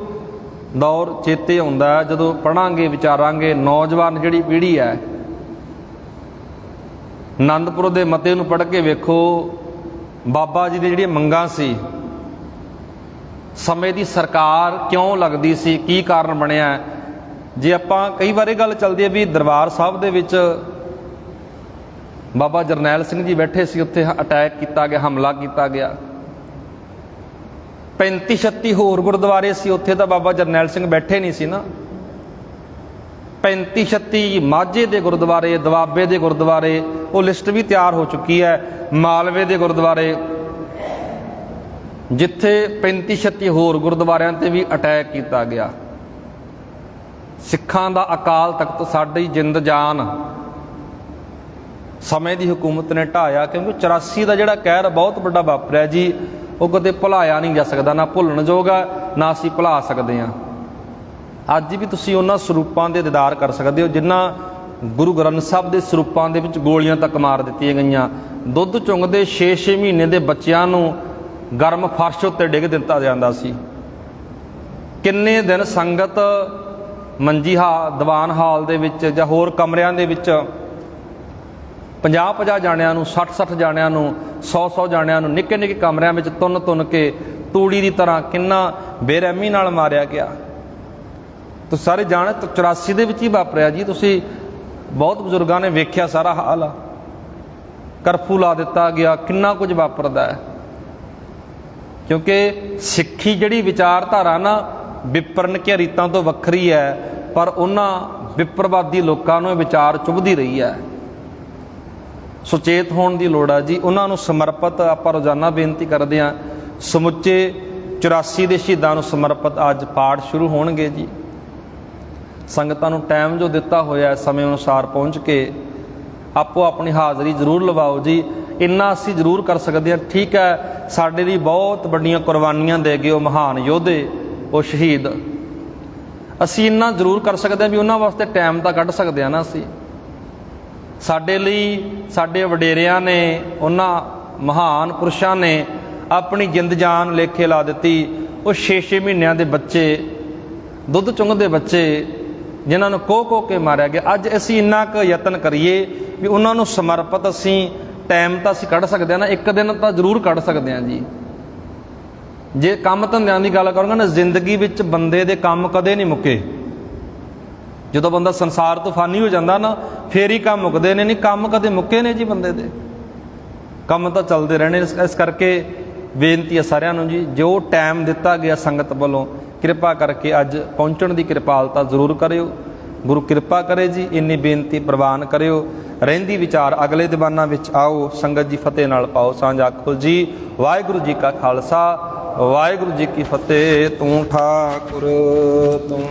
ਦੌਰ ਚੇਤੇ ਆਉਂਦਾ ਹੈ ਜਦੋਂ ਪੜ੍ਹਾਂਗੇ, ਵਿਚਾਰਾਂਗੇ। ਨੌਜਵਾਨ ਜਿਹੜੀ ਪੀੜ੍ਹੀ ਹੈ, ਆਨੰਦਪੁਰ ਦੇ ਮਤੇ ਨੂੰ ਪੜ੍ਹ ਕੇ ਵੇਖੋ, ਬਾਬਾ ਜੀ ਦੀ ਜਿਹੜੀਆਂ ਮੰਗਾਂ ਸੀ, ਸਮੇਂ ਦੀ ਸਰਕਾਰ ਕਿਉਂ ਲੱਗਦੀ ਸੀ, ਕੀ ਕਾਰਨ ਬਣਿਆ। ਜੇ ਆਪਾਂ ਕਈ ਵਾਰ ਇਹ ਗੱਲ ਚੱਲਦੀ ਹੈ ਵੀ ਦਰਬਾਰ ਸਾਹਿਬ ਦੇ ਵਿੱਚ ਬਾਬਾ ਜਰਨੈਲ ਸਿੰਘ ਜੀ ਬੈਠੇ ਸੀ, ਉੱਥੇ ਅਟੈਕ ਕੀਤਾ ਗਿਆ, ਹਮਲਾ ਕੀਤਾ ਗਿਆ। 35-36 ਹੋਰ ਗੁਰਦੁਆਰੇ ਸੀ, ਉੱਥੇ ਤਾਂ ਬਾਬਾ ਜਰਨੈਲ ਸਿੰਘ ਬੈਠੇ ਨਹੀਂ ਸੀ ਨਾ। 35-36 ਮਾਝੇ ਦੇ ਗੁਰਦੁਆਰੇ, ਦੁਆਬੇ ਦੇ ਗੁਰਦੁਆਰੇ, ਉਹ ਲਿਸਟ ਵੀ ਤਿਆਰ ਹੋ ਚੁੱਕੀ ਹੈ। ਮਾਲਵੇ ਦੇ ਗੁਰਦੁਆਰੇ, ਜਿੱਥੇ 35-36 ਹੋਰ ਗੁਰਦੁਆਰਿਆਂ ਤੇ ਵੀ ਅਟੈਕ ਕੀਤਾ ਗਿਆ। ਸਿੱਖਾਂ ਦਾ ਅਕਾਲ ਤਖਤ, ਸਾਡੀ ਜਿੰਦ ਜਾਨ ਸਮੇਂ ਦੀ ਹਕੂਮਤ ਨੇ ਢਾਇਆ। ਕਿਉਂਕਿ 84 ਦਾ ਜਿਹੜਾ ਕਹਿਰ ਬਹੁਤ ਵੱਡਾ ਵਾਪਰਿਆ ਜੀ, ਉਹ ਕਦੇ ਭੁਲਾਇਆ ਨਹੀਂ ਜਾ ਸਕਦਾ, ਨਾ ਭੁੱਲਣ ਯੋਗ ਹੈ, ਨਾ ਅਸੀਂ ਭੁਲਾ ਸਕਦੇ ਹਾਂ। ਅੱਜ ਵੀ ਤੁਸੀਂ ਉਹਨਾਂ ਸਰੂਪਾਂ ਦੇ ਦੀਦਾਰ ਕਰ ਸਕਦੇ ਹੋ ਜਿਨ੍ਹਾਂ ਗੁਰੂ ਗ੍ਰੰਥ ਸਾਹਿਬ ਦੇ ਸਰੂਪਾਂ ਦੇ ਵਿੱਚ ਗੋਲੀਆਂ ਤੱਕ ਮਾਰ ਦਿੱਤੀਆਂ ਗਈਆਂ। ਦੁੱਧ ਚੁੰਗਦੇ 6-6 ਮਹੀਨੇ ਦੇ ਬੱਚਿਆਂ ਨੂੰ ਗਰਮ ਫਰਸ਼ ਉੱਤੇ ਡਿੱਗ ਦਿੱਤਾ ਜਾਂਦਾ ਸੀ। ਕਿੰਨੇ ਦਿਨ ਸੰਗਤ ਮੰਜੀ ਦੀਵਾਨ ਹਾਲ ਦੇ ਵਿੱਚ ਜਾਂ ਹੋਰ ਕਮਰਿਆਂ ਦੇ ਵਿੱਚ 50-50 ਜਾਣਿਆਂ ਨੂੰ, 60-60 ਜਾਣਿਆਂ ਨੂੰ, 100-100 ਜਾਣਿਆਂ ਨੂੰ ਨਿੱਕੇ ਨਿੱਕੇ ਕਮਰਿਆਂ ਵਿੱਚ ਤੁੰਨ ਕੇ ਤੂੜੀ ਦੀ ਤਰ੍ਹਾਂ ਕਿੰਨਾ ਬੇਰਹਿਮੀ ਨਾਲ ਮਾਰਿਆ ਗਿਆ। ਤੁਸੀਂ ਸਾਰੇ ਜਾਣੇ 84 ਦੇ ਵਿੱਚ ਹੀ ਵਾਪਰਿਆ ਜੀ। ਤੁਸੀਂ ਬਹੁਤ ਬਜ਼ੁਰਗਾਂ ਨੇ ਵੇਖਿਆ ਸਾਰਾ ਹਾਲ ਆ। ਕਰਫਿਊ ਲਾ ਦਿੱਤਾ ਗਿਆ, ਕਿੰਨਾ ਕੁਝ ਵਾਪਰਦਾ ਹੈ। ਕਿਉਂਕਿ ਸਿੱਖੀ ਜਿਹੜੀ ਵਿਚਾਰਧਾਰਾ ਨਾ ਵਿਪਰਨ ਕੇ ਰੀਤਾਂ ਤੋਂ ਵੱਖਰੀ ਹੈ, ਪਰ ਉਹਨਾਂ ਵਿਪਰਵਾਦੀ ਲੋਕਾਂ ਨੂੰ ਇਹ ਵਿਚਾਰ ਚੁਭਦੀ ਰਹੀ ਹੈ। ਸੁਚੇਤ ਹੋਣ ਦੀ ਲੋੜ ਹੈ ਜੀ। ਉਹਨਾਂ ਨੂੰ ਸਮਰਪਿਤ ਆਪਾਂ ਰੋਜ਼ਾਨਾ ਬੇਨਤੀ ਕਰਦੇ ਹਾਂ। ਸਮੁੱਚੇ 84 ਦੇ ਸ਼ਹੀਦਾਂ ਨੂੰ ਸਮਰਪਿਤ ਅੱਜ ਪਾਠ ਸ਼ੁਰੂ ਹੋਣਗੇ ਜੀ। ਸੰਗਤਾਂ ਨੂੰ ਟਾਈਮ ਜੋ ਦਿੱਤਾ ਹੋਇਆ ਸਮੇਂ ਅਨੁਸਾਰ ਪਹੁੰਚ ਕੇ ਆਪੋ ਆਪਣੀ ਹਾਜ਼ਰੀ ਜ਼ਰੂਰ ਲਵਾਓ ਜੀ। ਇੰਨਾ ਅਸੀਂ ਜ਼ਰੂਰ ਕਰ ਸਕਦੇ ਹਾਂ। ਠੀਕ ਹੈ, ਸਾਡੇ ਲਈ ਬਹੁਤ ਵੱਡੀਆਂ ਕੁਰਬਾਨੀਆਂ ਦੇ ਗਏ ਉਹ ਮਹਾਨ ਯੋਧੇ, ਉਹ ਸ਼ਹੀਦ। ਅਸੀਂ ਇੰਨਾ ਜ਼ਰੂਰ ਕਰ ਸਕਦੇ ਹਾਂ ਵੀ ਉਹਨਾਂ ਵਾਸਤੇ ਟਾਈਮ ਤਾਂ ਕੱਢ ਸਕਦੇ ਹਾਂ ਨਾ। ਅਸੀਂ ਸਾਡੇ ਲਈ ਸਾਡੇ ਵਡੇਰਿਆਂ ਨੇ, ਉਹਨਾਂ ਮਹਾਨ ਪੁਰਸ਼ਾਂ ਨੇ ਆਪਣੀ ਜਿੰਦ ਜਾਨ ਲੇਖੇ ਲਾ ਦਿੱਤੀ। ਉਹ 6-6 ਮਹੀਨਿਆਂ ਦੇ ਬੱਚੇ, ਦੁੱਧ ਚੁੰਘਦੇ ਬੱਚੇ, ਜਿਨ੍ਹਾਂ ਨੂੰ ਕੋਹ ਕੇ ਮਾਰਿਆ ਗਿਆ। ਅੱਜ ਅਸੀਂ ਇੰਨਾ ਕੁ ਯਤਨ ਕਰੀਏ ਵੀ ਉਹਨਾਂ ਨੂੰ ਸਮਰਪਿਤ ਅਸੀਂ ਟਾਈਮ ਤਾਂ ਅਸੀਂ ਕੱਢ ਸਕਦੇ ਹਾਂ ਨਾ। ਇੱਕ ਦਿਨ ਤਾਂ ਜ਼ਰੂਰ ਕੱਢ ਸਕਦੇ ਹਾਂ ਜੀ। ਜੇ ਕੰਮ ਧੰਦਿਆਂ ਦੀ ਗੱਲ ਕਰਾਂਗਾ ਨਾ, ਜ਼ਿੰਦਗੀ ਵਿੱਚ ਬੰਦੇ ਦੇ ਕੰਮ ਕਦੇ ਨਹੀਂ ਮੁੱਕੇ। ਜਦੋਂ ਬੰਦਾ ਸੰਸਾਰ ਤੋਂ ਫਾਨੀ ਹੋ ਜਾਂਦਾ ਨਾ, ਫੇਰ ਹੀ ਕੰਮ ਮੁੱਕਦੇ ਨੇ। ਨਹੀਂ, ਕੰਮ ਕਦੇ ਮੁੱਕੇ ਨੇ ਜੀ ਬੰਦੇ ਦੇ। ਕੰਮ ਤਾਂ ਚੱਲਦੇ ਰਹਿਣੇ। ਇਸ ਕਰਕੇ ਬੇਨਤੀ ਹੈ ਸਾਰਿਆਂ ਨੂੰ ਜੀ, ਜੋ ਟਾਈਮ ਦਿੱਤਾ ਗਿਆ ਸੰਗਤ ਵੱਲੋਂ, ਕਿਰਪਾ ਕਰਕੇ ਅੱਜ ਪਹੁੰਚਣ ਦੀ ਕਿਰਪਾਲਤਾ ਜ਼ਰੂਰ ਕਰਿਓ। ਗੁਰੂ ਕਿਰਪਾ ਕਰੇ ਜੀ, ਇੰਨੀ ਬੇਨਤੀ ਪ੍ਰਵਾਨ ਕਰਿਓ। ਰਹਿੰਦੀ ਵਿਚਾਰ ਅਗਲੇ ਦੀਵਾਨਾਂ ਵਿੱਚ ਆਓ। ਸੰਗਤ ਜੀ ਫਤਿਹ ਨਾਲ ਪਾਓ ਸਾਂਝ। ਆਖੋ ਜੀ ਵਾਹਿਗੁਰੂ ਜੀ ਕਾ ਖਾਲਸਾ, ਵਾਹਿਗੁਰੂ ਜੀ ਕੀ ਫਤਿਹ। ਤੂੰ ਠਾਕੁਰ ਤੂੰ